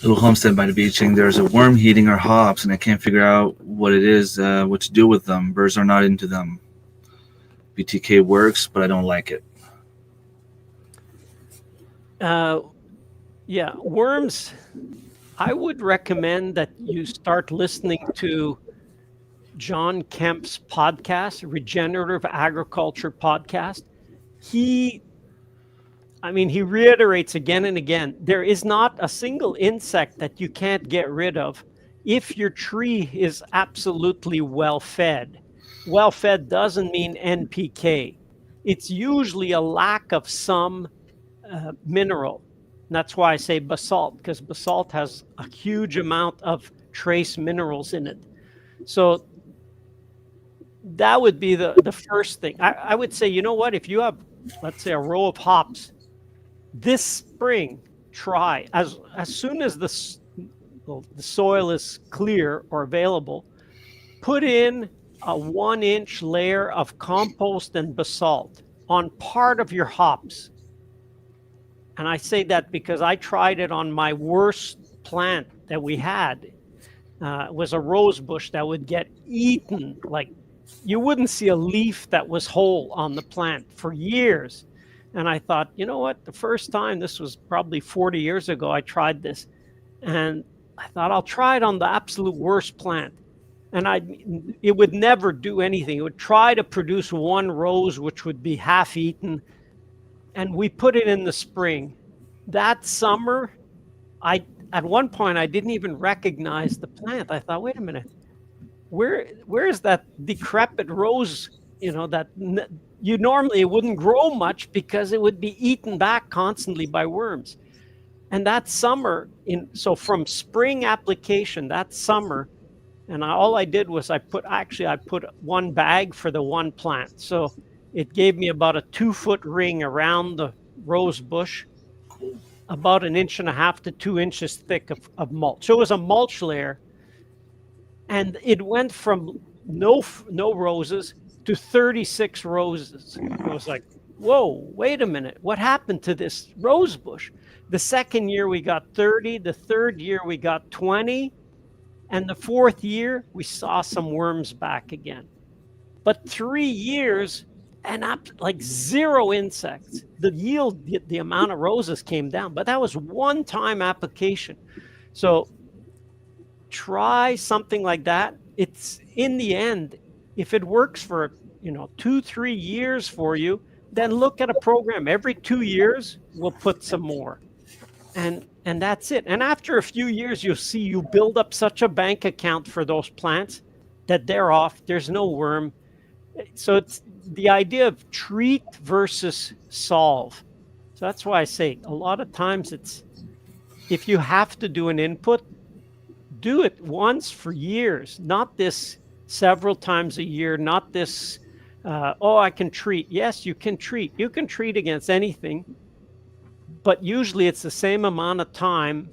Little homestead by the beach saying there's a worm eating our hops and I can't figure out what it is, what to do with them. Birds are not into them. BTK works, but I don't like it. Yeah, worms. I would recommend that you start listening to John Kemp's podcast, Regenerative Agriculture podcast. He reiterates again and again, there is not a single insect that you can't get rid of if your tree is absolutely well fed. Well fed doesn't mean NPK. It's usually a lack of some mineral. And that's why I say basalt, because basalt has a huge amount of trace minerals in it. So that would be the first thing. I would say, you know what, if you have, let's say, a row of hops, this spring, try, as soon as the soil is clear or available, put in a 1-inch layer of compost and basalt on part of your hops. And I say that because I tried it on my worst plant that we had. It was a rose bush that would get eaten. Like, you wouldn't see a leaf that was whole on the plant for years. And I thought, you know what, the first time, this was probably 40 years ago, I tried this. And I thought, I'll try it on the absolute worst plant. And it would never do anything. It would try to produce one rose, which would be half eaten. And we put it in the spring. That summer, at one point, I didn't even recognize the plant. I thought, wait a minute, where is that decrepit rose that you normally wouldn't grow much because it would be eaten back constantly by worms. And that summer, so from spring application, that summer, and all I did was I put one bag for the one plant. So it gave me about a 2-foot ring around the rose bush, about 1.5 to 2 inches thick of mulch. So it was a mulch layer. And it went from no roses to 36 roses. I was like, whoa, wait a minute. What happened to this rose bush? The second year we got 30. The third year we got 20. And the fourth year we saw some worms back again. But 3 years and up like 0 insects. The yield, the amount of roses came down, but that was one-time application. So try something like that. It's in the end, if it works for 2-3 years for you, then look at a program. Every 2 years we'll put some more, and that's it. And after a few years, you'll see you build up such a bank account for those plants that they're off. There's no worm. So it's the idea of treat versus solve. So that's why I say a lot of times it's, if you have to do an input, do it once for years, not this several times a year, not this, I can treat. Yes, you can treat. You can treat against anything, but usually it's the same amount of time.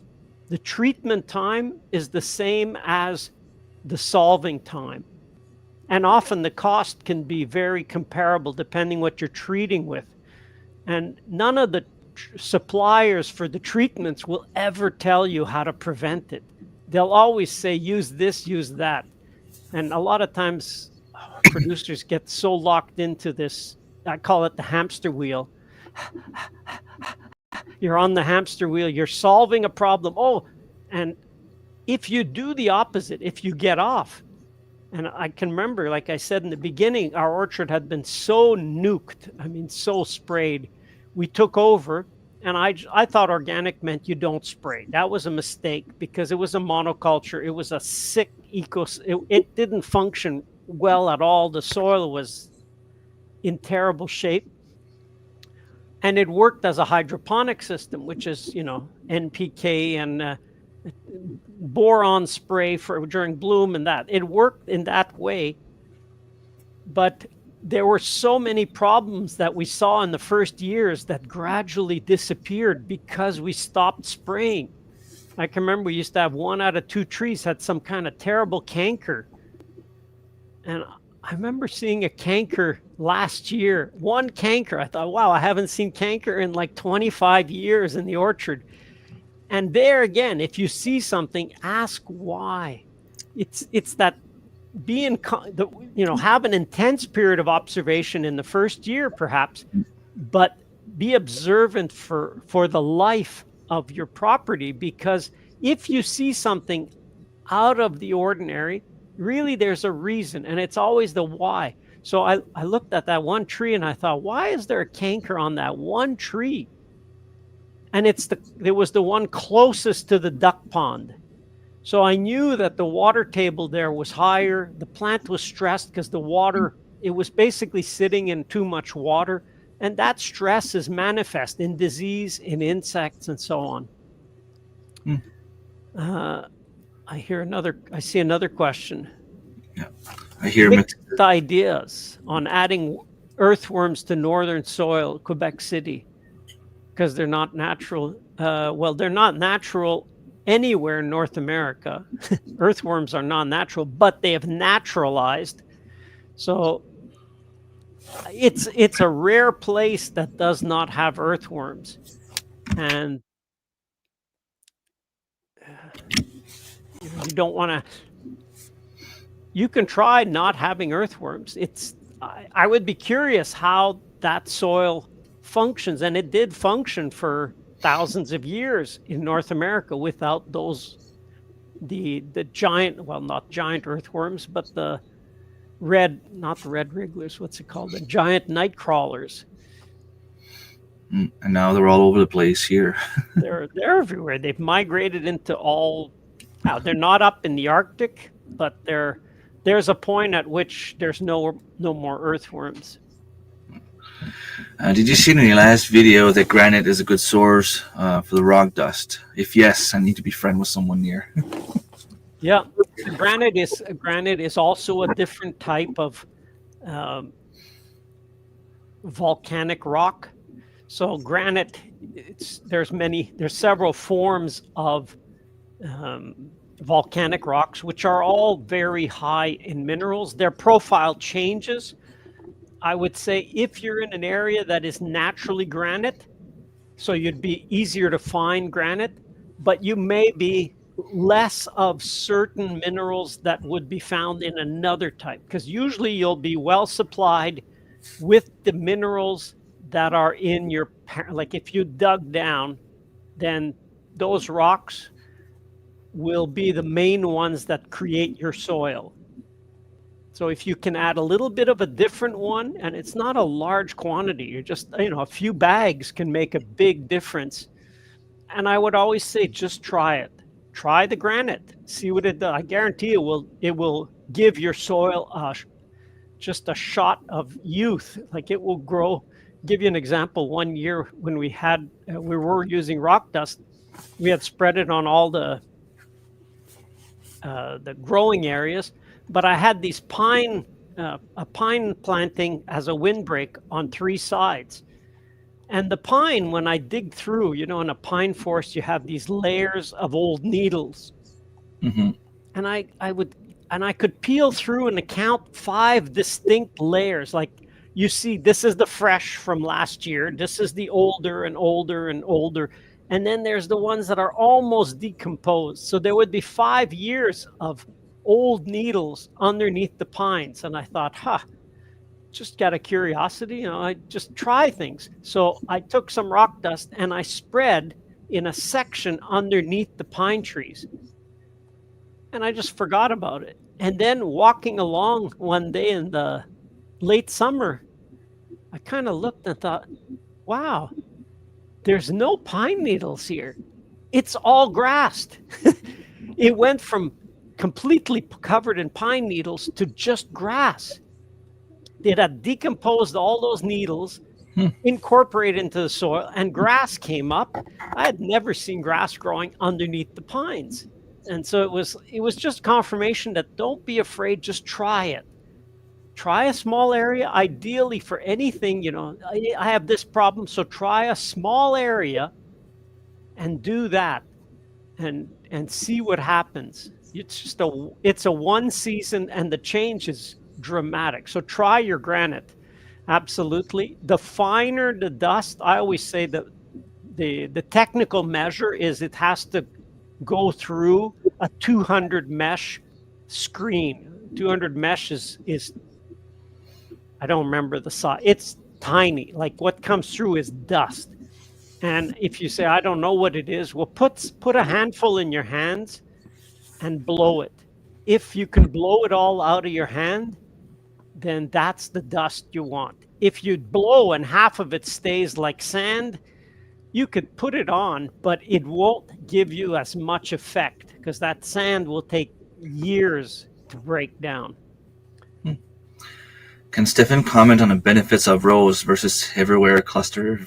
The treatment time is the same as the solving time. And often the cost can be very comparable depending what you're treating with. And none of the suppliers for the treatments will ever tell you how to prevent it. They'll always say, use this, use that. And a lot of times producers get so locked into this, I call it the hamster wheel. You're on the hamster wheel, you're solving a problem. And if you do the opposite, if you get off, and I can remember, like I said in the beginning, our orchard had been so nuked, so sprayed. We took over, and I thought organic meant you don't spray. That was a mistake because it was a monoculture. It was a sick ecosystem. It didn't function well at all. The soil was in terrible shape. And it worked as a hydroponic system, which is, NPK and boron spray during bloom and that. It worked in that way. But there were so many problems that we saw in the first years that gradually disappeared because we stopped spraying. I can remember we used to have 1 out of 2 trees had some kind of terrible canker. And I remember seeing a canker last year, 1 canker. I thought, wow, I haven't seen canker in like 25 years in the orchard. And there again, if you see something, ask why. It's that have an intense period of observation in the first year, perhaps, but be observant for the life of your property, because if you see something out of the ordinary, really there's a reason, and it's always the why. So I looked at that 1 tree and I thought, why is there a canker on that 1 tree? And it was the one closest to the duck pond. So I knew that the water table there was higher. The plant was stressed because the water, it was basically sitting in too much water. And that stress is manifest in disease, in insects, and so on. I see another question. Yeah, I hear mixed ideas on adding earthworms to northern soil, Quebec City, because they're not natural. They're not natural anywhere in North America. Earthworms are non-natural, but they have naturalized. So it's a rare place that does not have earthworms. And you don't want to, you can try not having earthworms. I would be curious how that soil functions, and it did function for thousands of years in North America without the giant, well, not giant earthworms, but the not the red wrigglers, what's it called? The giant night crawlers. And now they're all over the place here. They're everywhere. They've migrated into now they're not up in the Arctic, but they're there's a point at which there's no more earthworms. Did you see in your last video that granite is a good source for the rock dust? If yes, I need to be friend with someone near. Yeah, granite is also a different type of volcanic rock. So granite, there's several forms of volcanic rocks, which are all very high in minerals. Their profile changes. I would say if you're in an area that is naturally granite, so you'd be easier to find granite, but you may be less of certain minerals that would be found in another type, because usually you'll be well supplied with the minerals that are in your, like if you dug down, then those rocks will be the main ones that create your soil. So if you can add a little bit of a different one, and it's not a large quantity, you're just, a few bags can make a big difference. And I would always say, just try it. Try the granite, see what it does. I guarantee it will give your soil just a shot of youth. Like it will grow. Give you an example. One year when we were using rock dust, we had spread it on all the growing areas, but I had these a pine planting as a windbreak on 3 sides. And the pine, when I dig through, in a pine forest, you have these layers of old needles. Mm-hmm. And I could peel through and count 5 distinct layers. Like you see, this is the fresh from last year. This is the older and older and older. And then there's the ones that are almost decomposed. So there would be 5 years of old needles underneath the pines. And I thought, just out of curiosity, I just try things. So I took some rock dust and I spread in a section underneath the pine trees. And I just forgot about it. And then walking along one day in the late summer, I kind of looked and thought, wow, there's no pine needles here. It's all grassed. It went from completely covered in pine needles to just grass. It had decomposed all those needles, incorporated into the soil, and grass came up. I had never seen grass growing underneath the pines. And so it was just confirmation that don't be afraid, just try it. Try a small area, ideally for anything, I have this problem, so try a small area and do that and see what happens. It's a one season and the change is dramatic. So try your granite. Absolutely. The finer the dust, I always say that the technical measure is it has to go through a 200 mesh screen. 200 mesh is I don't remember the size. It's tiny. Like what comes through is dust. And if you say, I don't know what it is, well, put a handful in your hands and blow it. If you can blow it all out of your hand, then that's the dust you want. If you blow and half of it stays like sand, you could put it on, but it won't give you as much effect because that sand will take years to break down. Can Stefan comment on the benefits of rows versus everywhere cluster?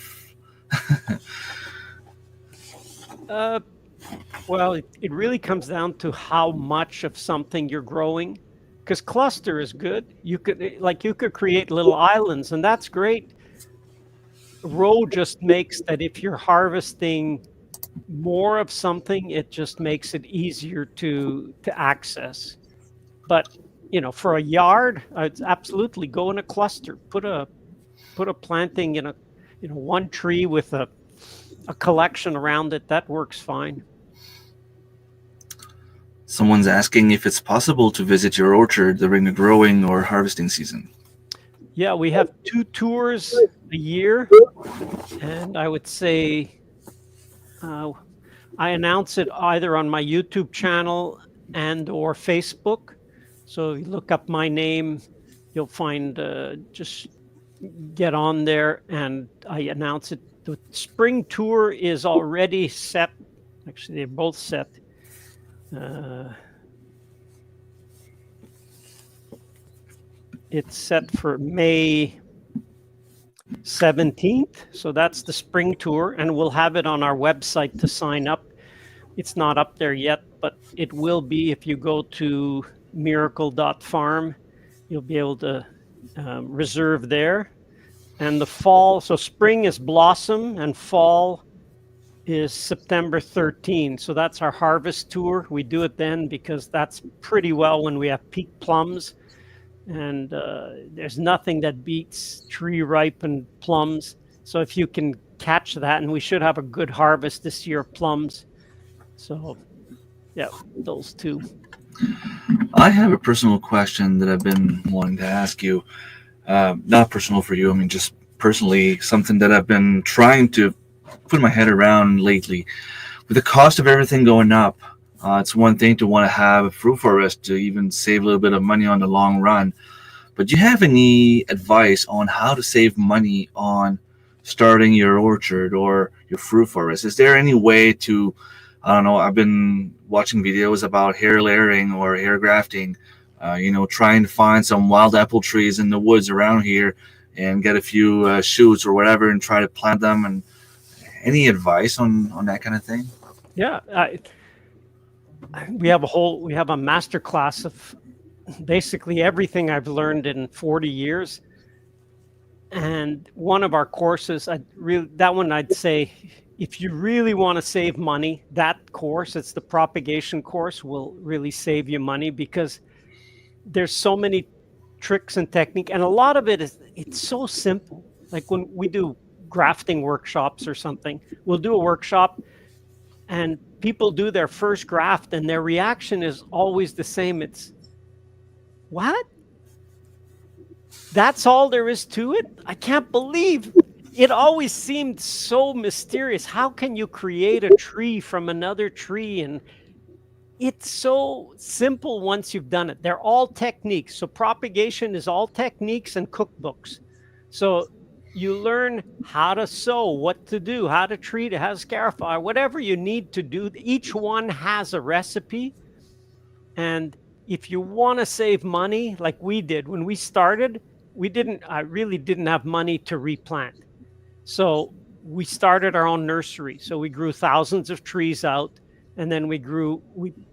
Well, it really comes down to how much of something you're growing, because cluster is good. You could create little islands, and that's great. Row just makes that if you're harvesting more of something, it just makes it easier to access. But for a yard, I'd absolutely go in a cluster. Put a planting in one tree with a collection around it. That works fine. Someone's asking if it's possible to visit your orchard during the growing or harvesting season. Yeah, we have 2 tours a year, and I would say I announce it either on my YouTube channel and or Facebook. So you look up my name, you'll find, just get on there and I announce it. The spring tour is already set. Actually, they're both set. It's set for May 17th. So that's the spring tour, and we'll have it on our website to sign up. It's not up there yet, but it will be. If you go to miracle.farm, you'll be able to reserve there. And the fall, so spring is blossom and fall is September 13. So that's our harvest tour. We do it then because that's pretty well when we have peak plums. And there's nothing that beats tree ripened plums. So if you can catch that, and we should have a good harvest this year of plums. So yeah, those two. I have a personal question that I've been wanting to ask you. Not personal for you, I mean, just personally, something that I've been trying to put my head around lately. With the cost of everything going up, it's one thing to want to have a fruit forest to even save a little bit of money on the long run. But do you have any advice on how to save money on starting your orchard or your fruit forest? Is there any way to, I don't know, I've been watching videos about hair layering or hair grafting, trying to find some wild apple trees in the woods around here and get a few shoots or whatever and try to plant them. And any advice on that kind of thing? Yeah, we have a master class of basically everything I've learned in 40 years. And one of our courses, I'd say, if you really want to save money, that course, it's the propagation course, will really save you money, because there's so many tricks and technique, and a lot of it's so simple. Like when we do grafting workshops or something, we'll do a workshop and people do their first graft and their reaction is always the same. It's, what? That's all there is to it? I can't believe. It always seemed so mysterious. How can you create a tree from another tree? And it's so simple once you've done it. They're all techniques. So propagation is all techniques and cookbooks. So you learn how to sow, what to do, how to treat it, how to scarify, whatever you need to do. Each one has a recipe. And if you want to save money, like we did when we started, I really didn't have money to replant. So we started our own nursery. So we grew thousands of trees out, and then we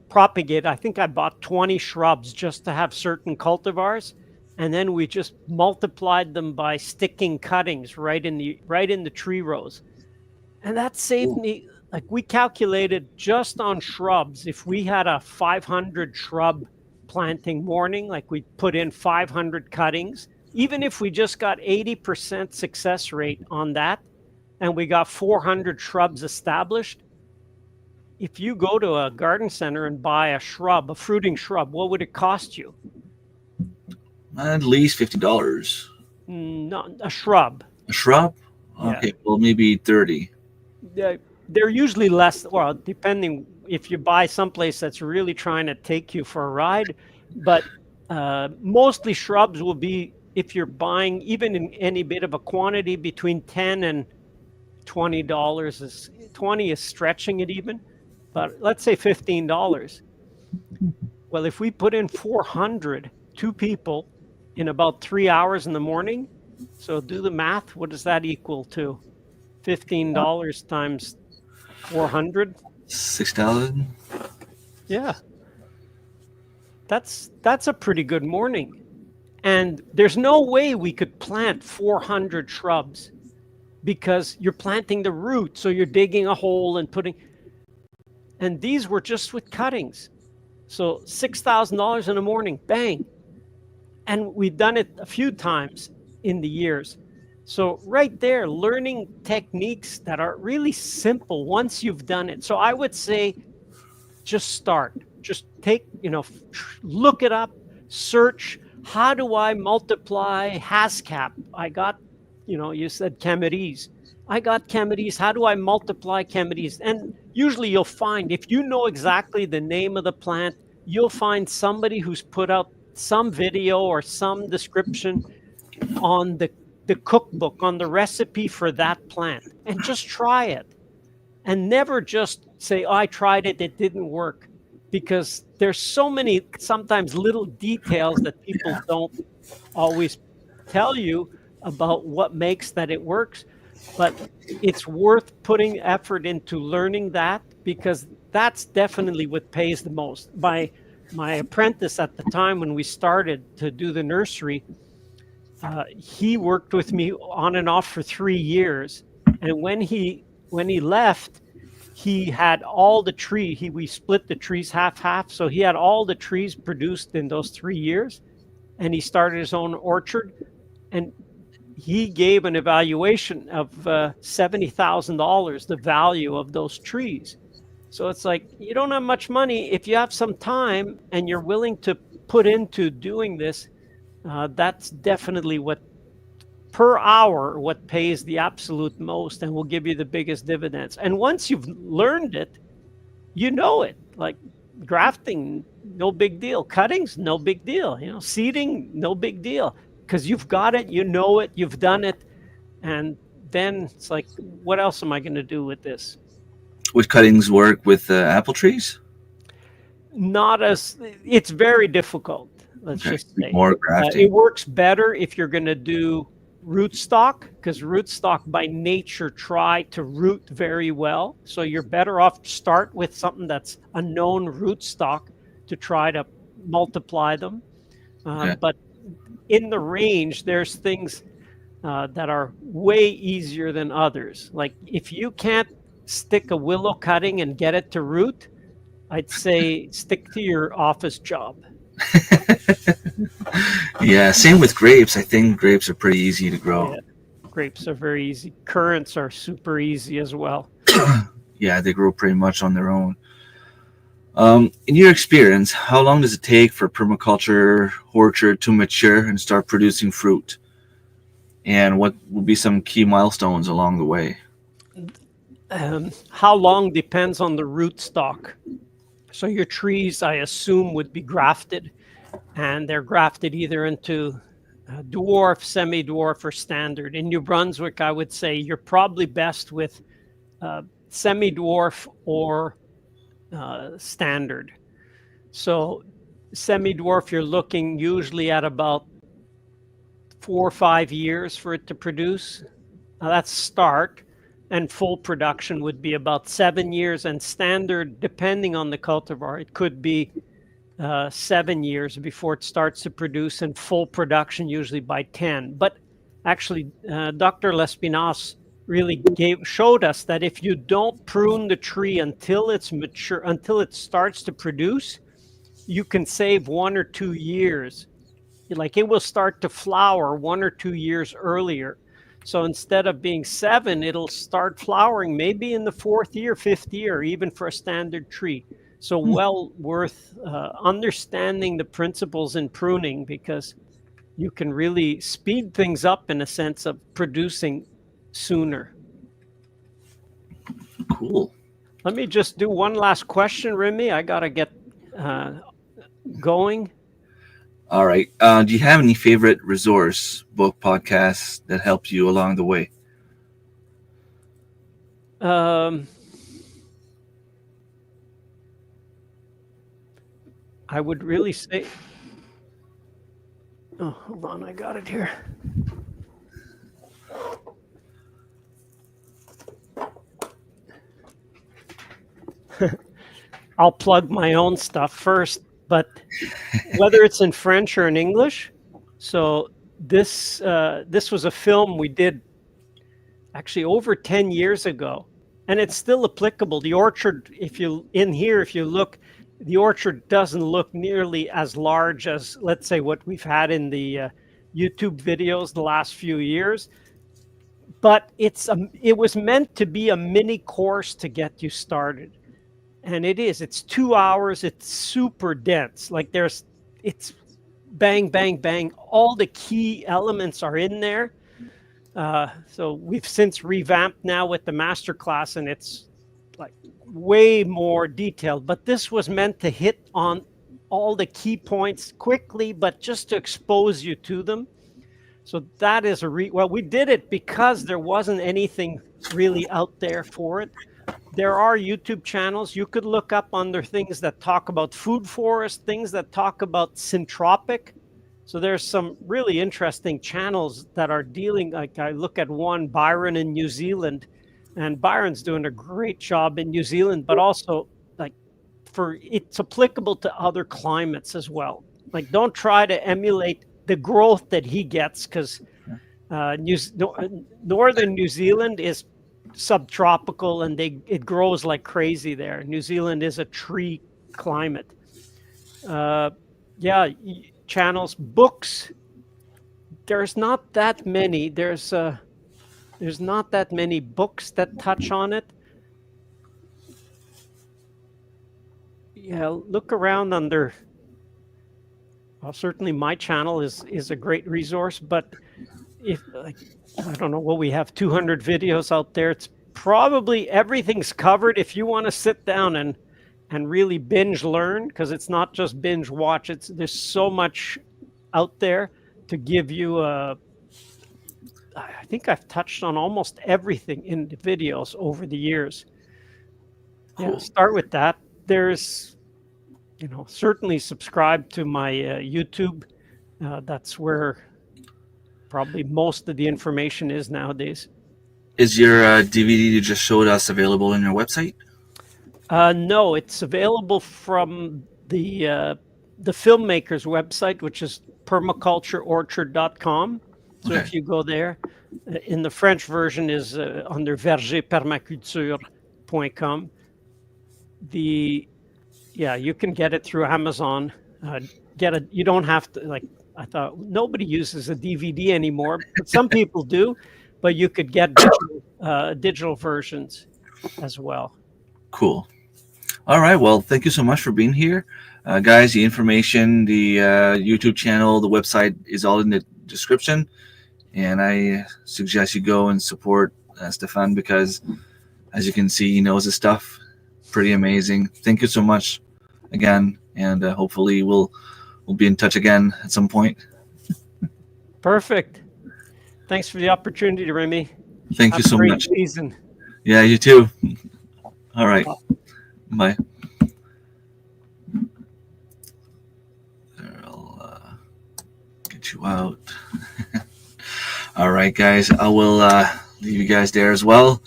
propagated. I think I bought 20 shrubs just to have certain cultivars. And then we just multiplied them by sticking cuttings right in the tree rows. And that saved me, like we calculated just on shrubs, if we had a 500 shrub planting morning, like we put in 500 cuttings, even if we just got 80% success rate on that, and we got 400 shrubs established, if you go to a garden center and buy a fruiting shrub, what would it cost you? At least $50. No, a shrub. A shrub? Okay, yeah. Well, maybe 30. They're usually less, well, depending if you buy someplace that's really trying to take you for a ride. But mostly shrubs will be, if you're buying even in any bit of a quantity, between $10 and $20. 20 is stretching it even, but let's say $15. Well, if we put in 400, 2 people in about 3 hours in the morning, so do the math, what does that equal to? $15 times 400? 6,000. Yeah. That's a pretty good morning. And there's no way we could plant 400 shrubs, because you're planting the root. So you're digging a hole and and these were just with cuttings. So $6,000 in the morning, bang. And we've done it a few times in the years. So right there, learning techniques that are really simple once you've done it. So I would say, just start. Just look it up, search, how do I multiply Hascap? I got, you said Cameries. I got Cameries. How do I multiply Cameries? And usually you'll find, if you know exactly the name of the plant, you'll find somebody who's put out some video or some description on the cookbook, on the recipe for that plant, and just try it. And never just say, I tried it, it didn't work. Because there's so many, sometimes little details that people don't always tell you about what makes that it works, but it's worth putting effort into learning that, because that's definitely what pays the most. My apprentice at the time when we started to do the nursery, he worked with me on and off for 3 years, and when he left, he had all the tree. We split the trees half half, so he had all the trees produced in those 3 years, and he started his own orchard, and he gave an evaluation of $70,000, the value of those trees. So it's like, you don't have much money. If you have some time and you're willing to put into doing this, that's definitely what per hour what pays the absolute most and will give you the biggest dividends. And once you've learned it, you know it. Like grafting, no big deal. Cuttings, no big deal. Seeding, no big deal, because you've got it, you know it, you've done it. And then it's like, what else am I going to do with this? Would cuttings work with apple trees? It's very difficult. Let's just say more grafting. It works better if you're going to do rootstock, because rootstock by nature try to root very well. So you're better off start with something that's a known rootstock to try to multiply them. But in the range, there's things that are way easier than others. Like if you can't stick a willow cutting and get it to root, I'd say stick to your office job. Yeah, same with grapes. I think grapes are pretty easy to grow. Yeah, grapes are very easy. Currants are super easy as well. Yeah, they grow pretty much on their own. In your experience, how long does it take for permaculture orchard to mature and start producing fruit? And what would be some key milestones along the way? How long depends on the rootstock. So your trees, I assume, would be grafted, and they're grafted either into dwarf, semi-dwarf, or standard. In New Brunswick, I would say you're probably best with semi-dwarf or standard. So semi-dwarf, you're looking usually at about 4 or 5 years for it to produce. That's start. And full production would be about 7 years, and standard, depending on the cultivar, it could be 7 years before it starts to produce, and full production usually by 10. But actually, Dr. Lespinasse really showed us that if you don't prune the tree until it's mature, until it starts to produce, you can save 1 or 2 years. Like it will start to flower 1 or 2 years earlier. So instead of being 7, it'll start flowering maybe in the 4th year, 5th year, even for a standard tree. So well worth understanding the principles in pruning, because you can really speed things up in a sense of producing sooner. Cool. Let me just do one last question, Remy. I got to get going. All right. Do you have any favorite resource, book, podcasts that helped you along the way? I would really say, oh, hold on, I got it here. I'll plug my own stuff first, but whether it's in French or in English. So this was a film we did actually over 10 years ago, and it's still applicable. The orchard, if you look, the orchard doesn't look nearly as large as, let's say, what we've had in the YouTube videos the last few years. But it was meant to be a mini course to get you started. And it is. It's 2 hours. It's super dense. Like it's bang, bang, bang. All the key elements are in there. So we've since revamped now with the masterclass, and it's like way more detailed. But this was meant to hit on all the key points quickly, but just to expose you to them. So that is well, we did it because there wasn't anything really out there for it. There are YouTube channels you could look up under things that talk about food forest, things that talk about syntropic. So there's some really interesting channels that are dealing, like I look at one, Byron in New Zealand, and Byron's doing a great job in New Zealand, but also like it's applicable to other climates as well. Like don't try to emulate the growth that he gets, because northern New Zealand is subtropical and it grows like crazy there. New Zealand is a tree climate. Yeah, channels, books. There's not that many. There's not that many books that touch on it. Yeah, look around under. Well, certainly my channel is a great resource, but if like, I don't know what we have, 200 videos out there. It's probably everything's covered if you want to sit down and really binge learn, because it's not just binge watch. There's so much out there to give you I think I've touched on almost everything in the videos over the years. Cool. Yeah, start with that. There's, certainly subscribe to my YouTube. That's where probably most of the information is nowadays. Is your DVD you just showed us available on your website? No, it's available from the filmmaker's website, which is permacultureorchard.com. So Okay. if you go there, in the French version is under vergerpermaculture.com. You can get it through Amazon. You don't have to, I thought nobody uses a DVD anymore, but some people do, but you could get digital versions as well. Cool. All right. Well, thank you so much for being here. Guys, the information, the YouTube channel, the website is all in the description. And I suggest you go and support Stefan, because as you can see, he knows his stuff. Pretty amazing. Thank you so much again. And hopefully we'll be in touch again at some point. Perfect. Thanks for the opportunity, Remy. Thank you so Great much. season. Yeah, you too. All right. Bye. I'll get you out. All right, guys. I will leave you guys there as well.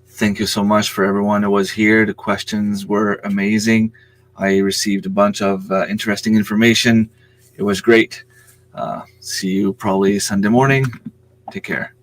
Thank you so much for everyone who was here. The questions were amazing. I received a bunch of interesting information. It was great. See you probably Sunday morning. Take care.